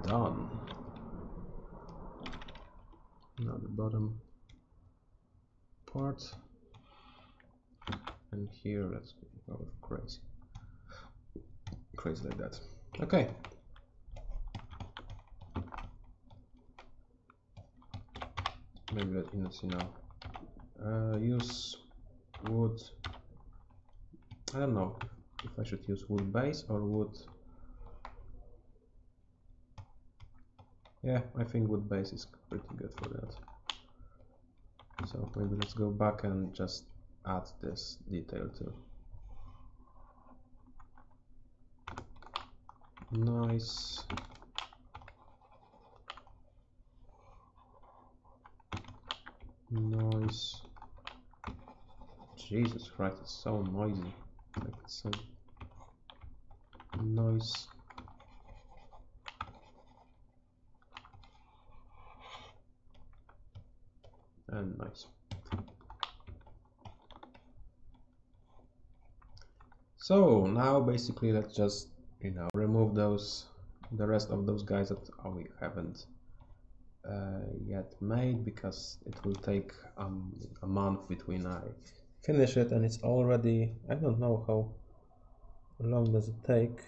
Done. Now the bottom part, and here let's go crazy like that. Okay. Maybe let's use wood. I don't know if I should use wood base or wood. Yeah, I think wood base is pretty good for that. So maybe let's go back and just add this detail too. Nice. Nice. Jesus Christ, it's so noisy. Like it's so nice. And nice. So now basically let's just remove the rest of those guys that we haven't yet made, because it will take a month between I finish it, and it's already, I don't know how long does it take,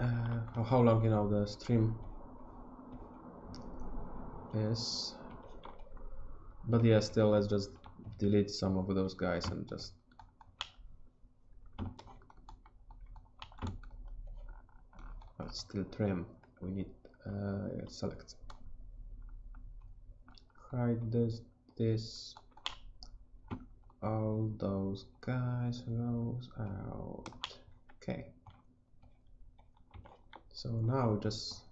how long the stream is, but yeah, still let's just delete some of those guys and just still trim. We need select, hide this, all those guys goes out. Okay, so now just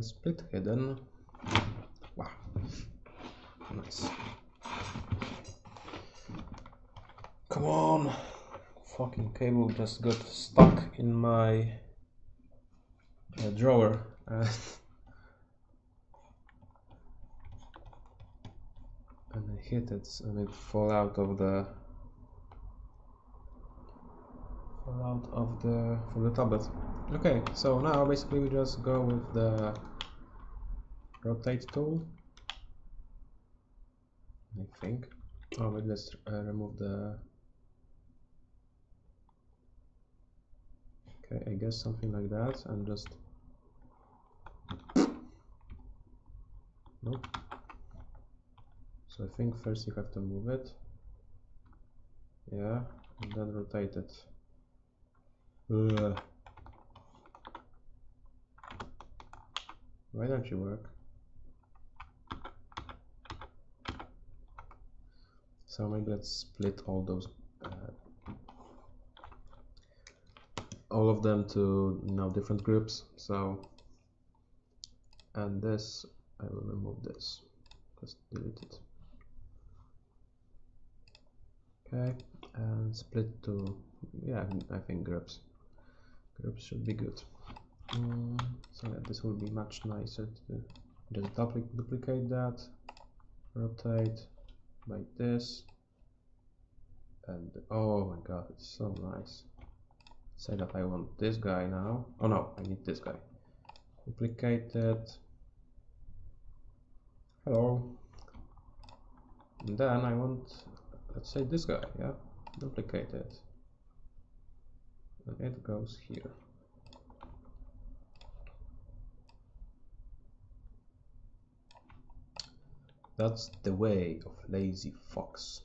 split hidden. Wow, nice. Come on, fucking cable just got stuck in my drawer. And I hit it and it fall out of the fall out of from the tablet. Okay, so now basically we just go with the rotate tool, I think. Oh, maybe let's remove the. Okay, I guess something like that, and just. Nope. So I think first you have to move it. Yeah, and then rotate it. Ugh. Why don't you work? So maybe let's split all those, all of them to different groups. So, and this I will remove this. Just delete it. Okay, and split to I think groups. Groups should be good. So yeah, this will be much nicer to just duplicate that, rotate like this, and oh my god, it's so nice. Say that I want this guy now. Oh no, I need this guy. Duplicate it. Hello. And then I want, let's say this guy, yeah? Duplicate it. And it goes here. That's the way of lazy fox.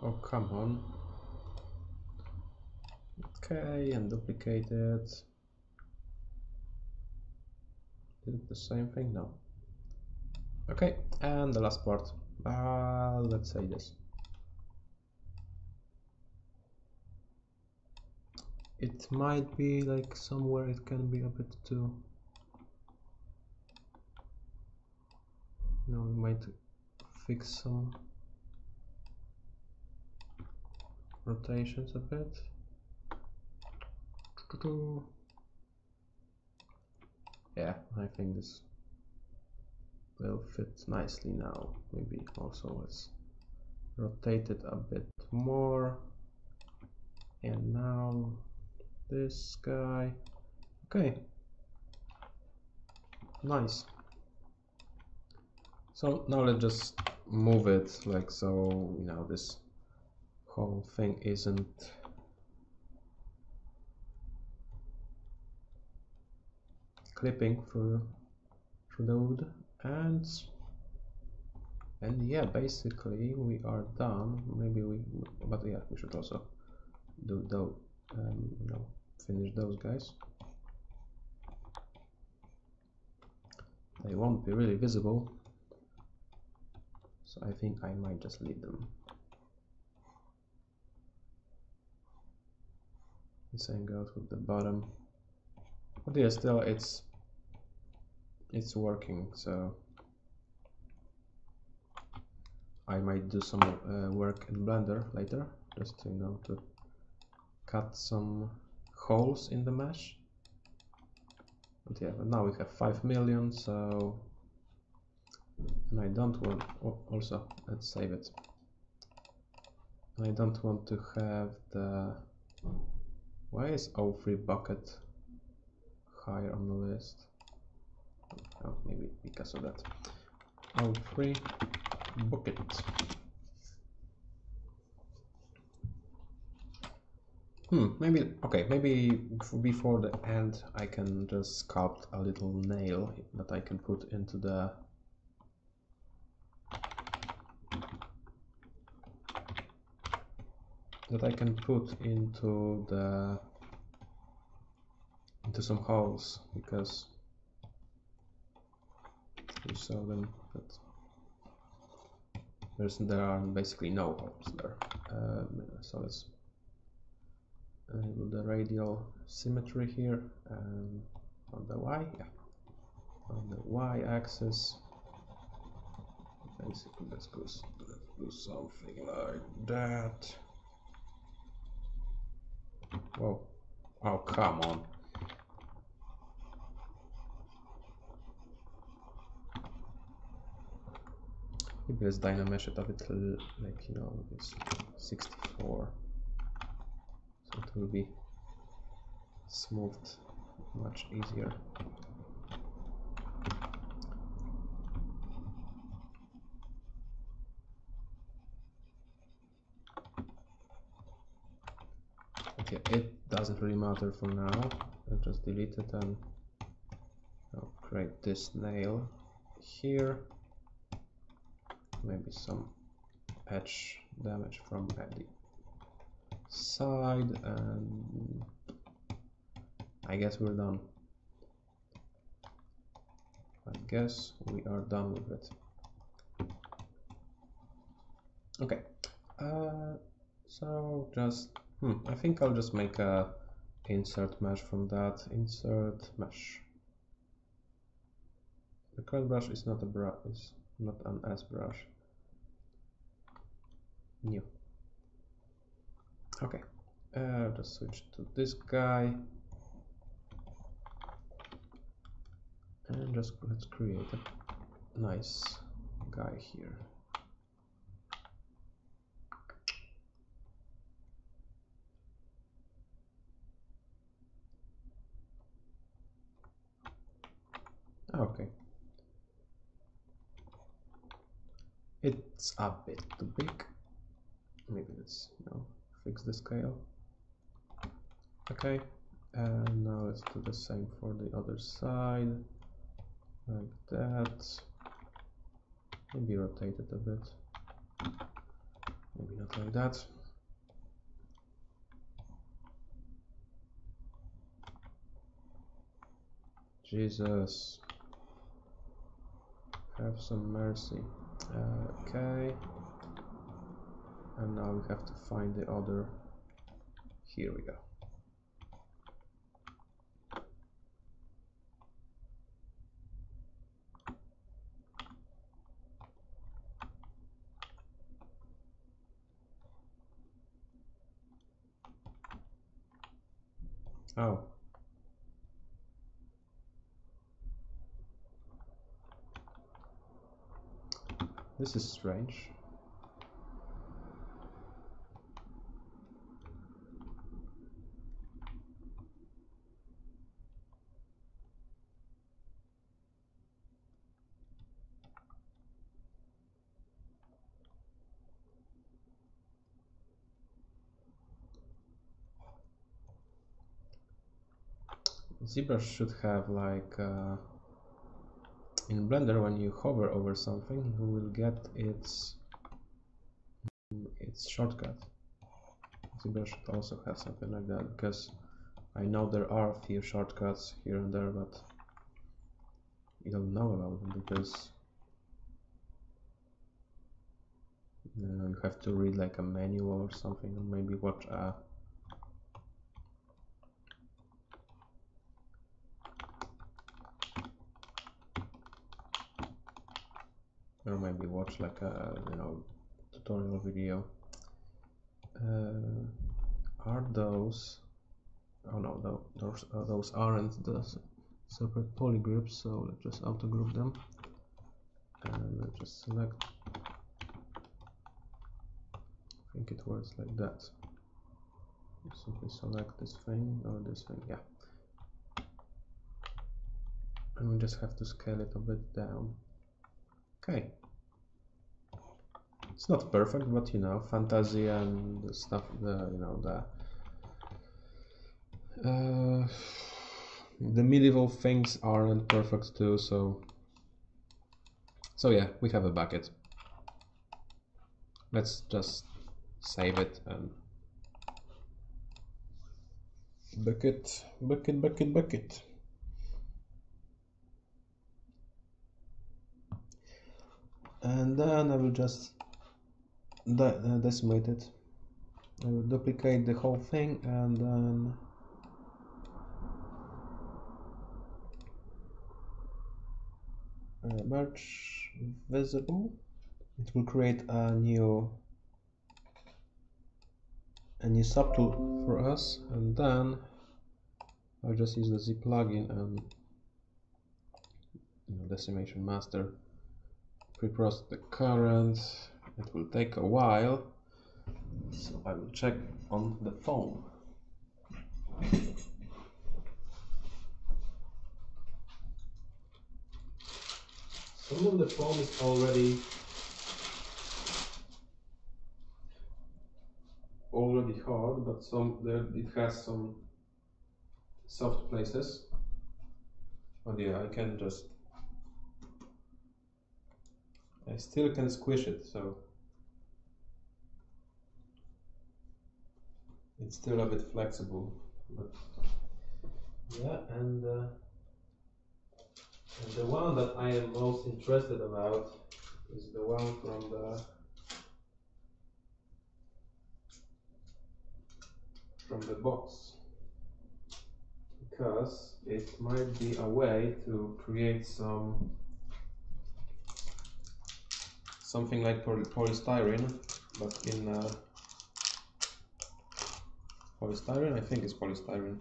Oh, come on. Okay, and duplicate it. Is it the same thing? No. Okay, and the last part. Let's say this. It might be like somewhere it can be a bit too. No, we might fix some rotations a bit. Yeah, I think this will fit nicely now. Maybe also let's rotate it a bit more. And now this guy. Okay. Nice. So now let's just move it like so, this whole thing isn't clipping through the wood, and yeah, basically we are done. Maybe but yeah, we should also do those, finish those guys. They won't be really visible, so I think I might just leave them. The same goes with the bottom, but yeah, still it's working. So I might do some work in Blender later, just to cut some holes in the mesh. But yeah, but now we have 5 million, so, and I don't want, also let's save it. And I don't want to have the, why is O3 bucket higher on the list? Oh, maybe because of that. O3 bucket. Maybe, okay, maybe before the end I can just sculpt a little nail that I can put into the into some holes, because you saw them, but there are basically no holes there. So let's enable the radial symmetry here, on the Y, on the Y axis. Basically, let's do something like that. Whoa. Oh, come on. Maybe let's dynamesh it a bit, like, you know, it's 64. So it will be smoothed much easier. Okay, it doesn't really matter for now. I'll just delete it and I'll create this nail here. Maybe some edge damage from the side, and I guess we're done. I guess we are done with it. Okay, so just I think I'll just make a insert mesh from that. Insert mesh. The current brush is not a brush, is not an S brush. New. Okay, just switch to this guy and just let's create a nice guy here. Okay, it's a bit too big. Maybe let's fix the scale. Okay, and now let's do the same for the other side, like that. Maybe rotate it a bit. Maybe not like that. Jesus, have some mercy. Okay, and now we have to find the other. Here we go. Oh. This is strange. ZBrush should have like in Blender, when you hover over something, you will get its shortcut. ZBrush should also have something like that, because I know there are a few shortcuts here and there, but you don't know about them because you have to read like a manual or something, or maybe watch a like a tutorial video. Are those? Oh no, those aren't the separate polygroups, so let's just auto group them and let's just select. I think it works like that. You simply select this thing or this thing, yeah, and we just have to scale it a bit down. Okay, it's not perfect, but fantasy and the stuff, the medieval things aren't perfect too, so yeah, we have a bucket. Let's just save it and bucket. And then I will just decimate it. I will duplicate the whole thing and then merge visible. It will create a new a new subtool for us, and then I'll just use the Z plugin and decimation master, pre-process the current. It will take a while, so I will check on the phone. Some of the foam is already hard, but it has some soft places. But yeah, I still can squish it, so it's still a bit flexible. But yeah, and the one that I am most interested about is the one from the box, because it might be a way to create something like polystyrene, but in polystyrene. I think it's polystyrene.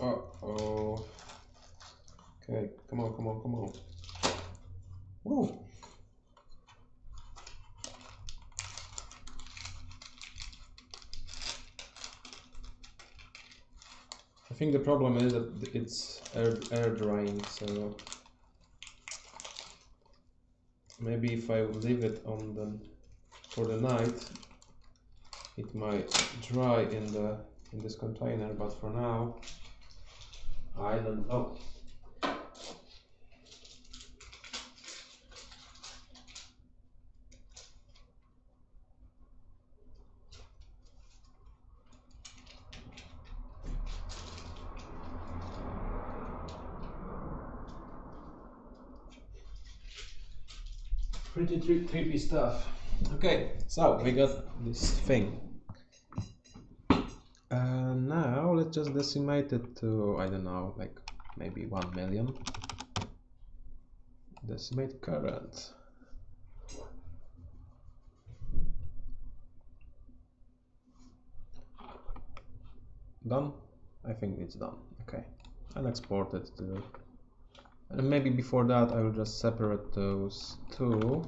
Oh. Okay, come on. Woo! I think the problem is that it's air drying, so maybe if I leave it on for the night, it might dry in this container. But for now, I don't know. Pretty trippy stuff. Okay, so we got this thing. Now let's just decimate it to, I don't know, like maybe 1 million. Decimate current. Done? I think it's done. Okay, I'll export it to, and maybe before that I will just separate those two,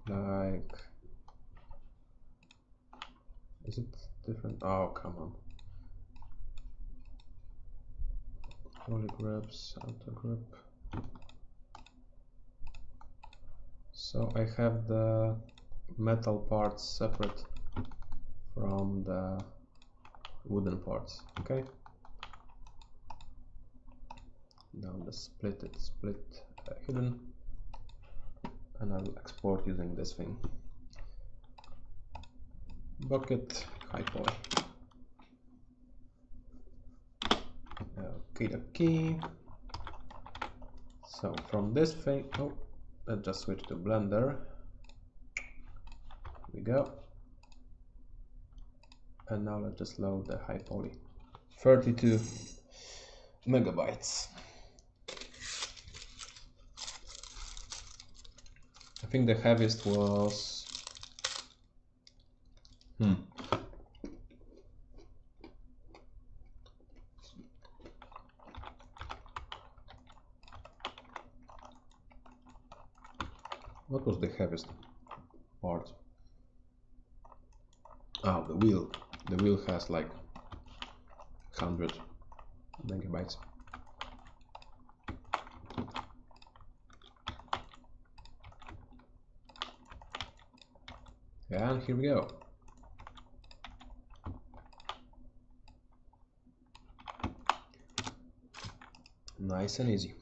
like, is it different? Oh, come on. Poly grips, outer grip. So I have the metal parts separate from the wooden parts. Okay. Now let's split hidden, and I will export using this thing. Bucket, high poly. Okay. So from this thing, let's just switch to Blender. Here we go. And now let's just load the high poly. 32 megabytes. I think the heaviest was what was the heaviest part? Ah, the wheel. The wheel has like 100 megabytes. And here we go. Nice and easy.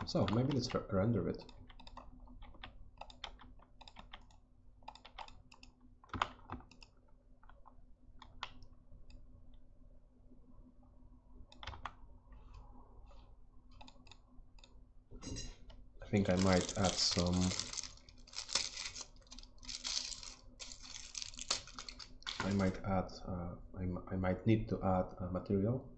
So maybe let's render it. I think I might add some I might need to add a material.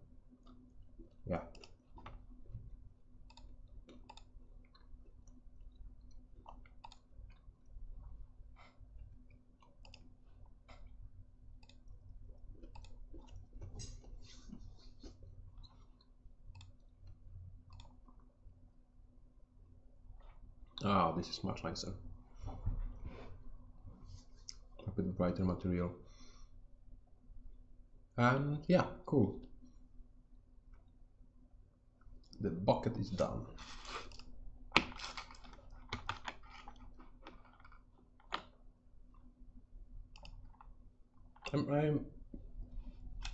Ah, this is much nicer. A bit brighter material. And yeah, cool. The bucket is done.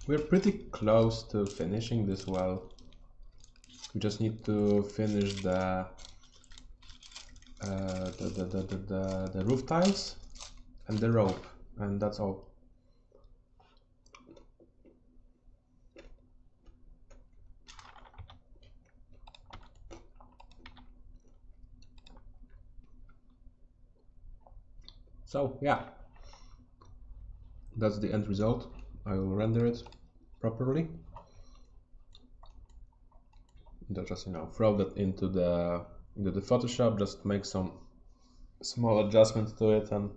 We're pretty close to finishing this well. We just need to finish the roof tiles and the rope, and that's all. So yeah, that's the end result. I will render it properly. Just throw that into the Photoshop, just make some small adjustments to it, and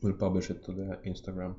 we'll publish it to the Instagram.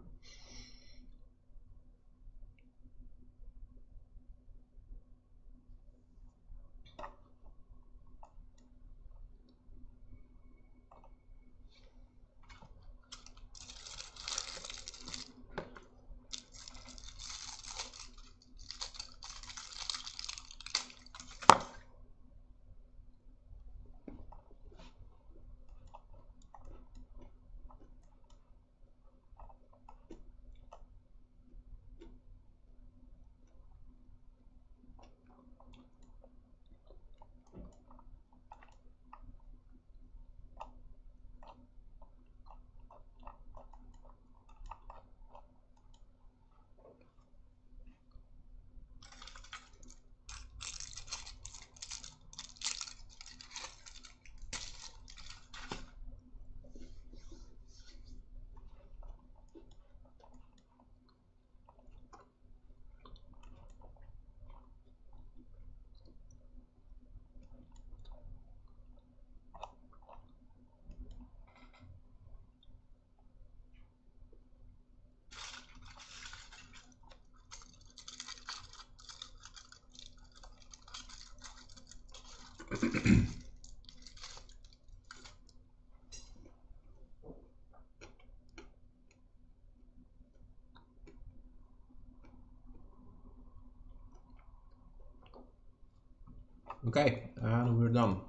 Okay, and we're done.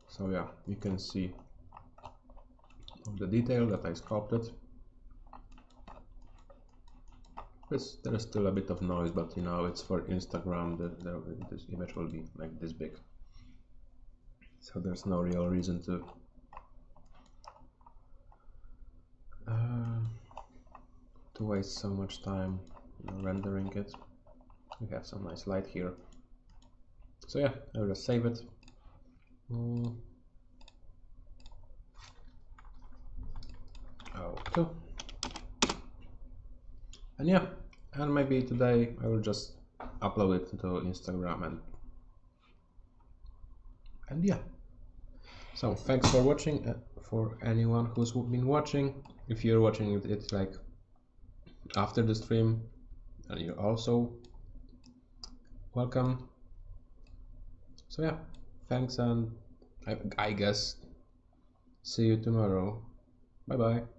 So yeah, you can see the detail that I sculpted. There is still a bit of noise, but it's for Instagram. This image will be like this big, so there's no real reason to waste so much time rendering it. We have some nice light here, so yeah, I'll just save it. Okay. And yeah, and maybe today I will just upload it to Instagram and yeah. So thanks for watching. For anyone who's been watching, if you're watching it like after the stream, and you're also welcome. So yeah, thanks, and I guess see you tomorrow. Bye bye.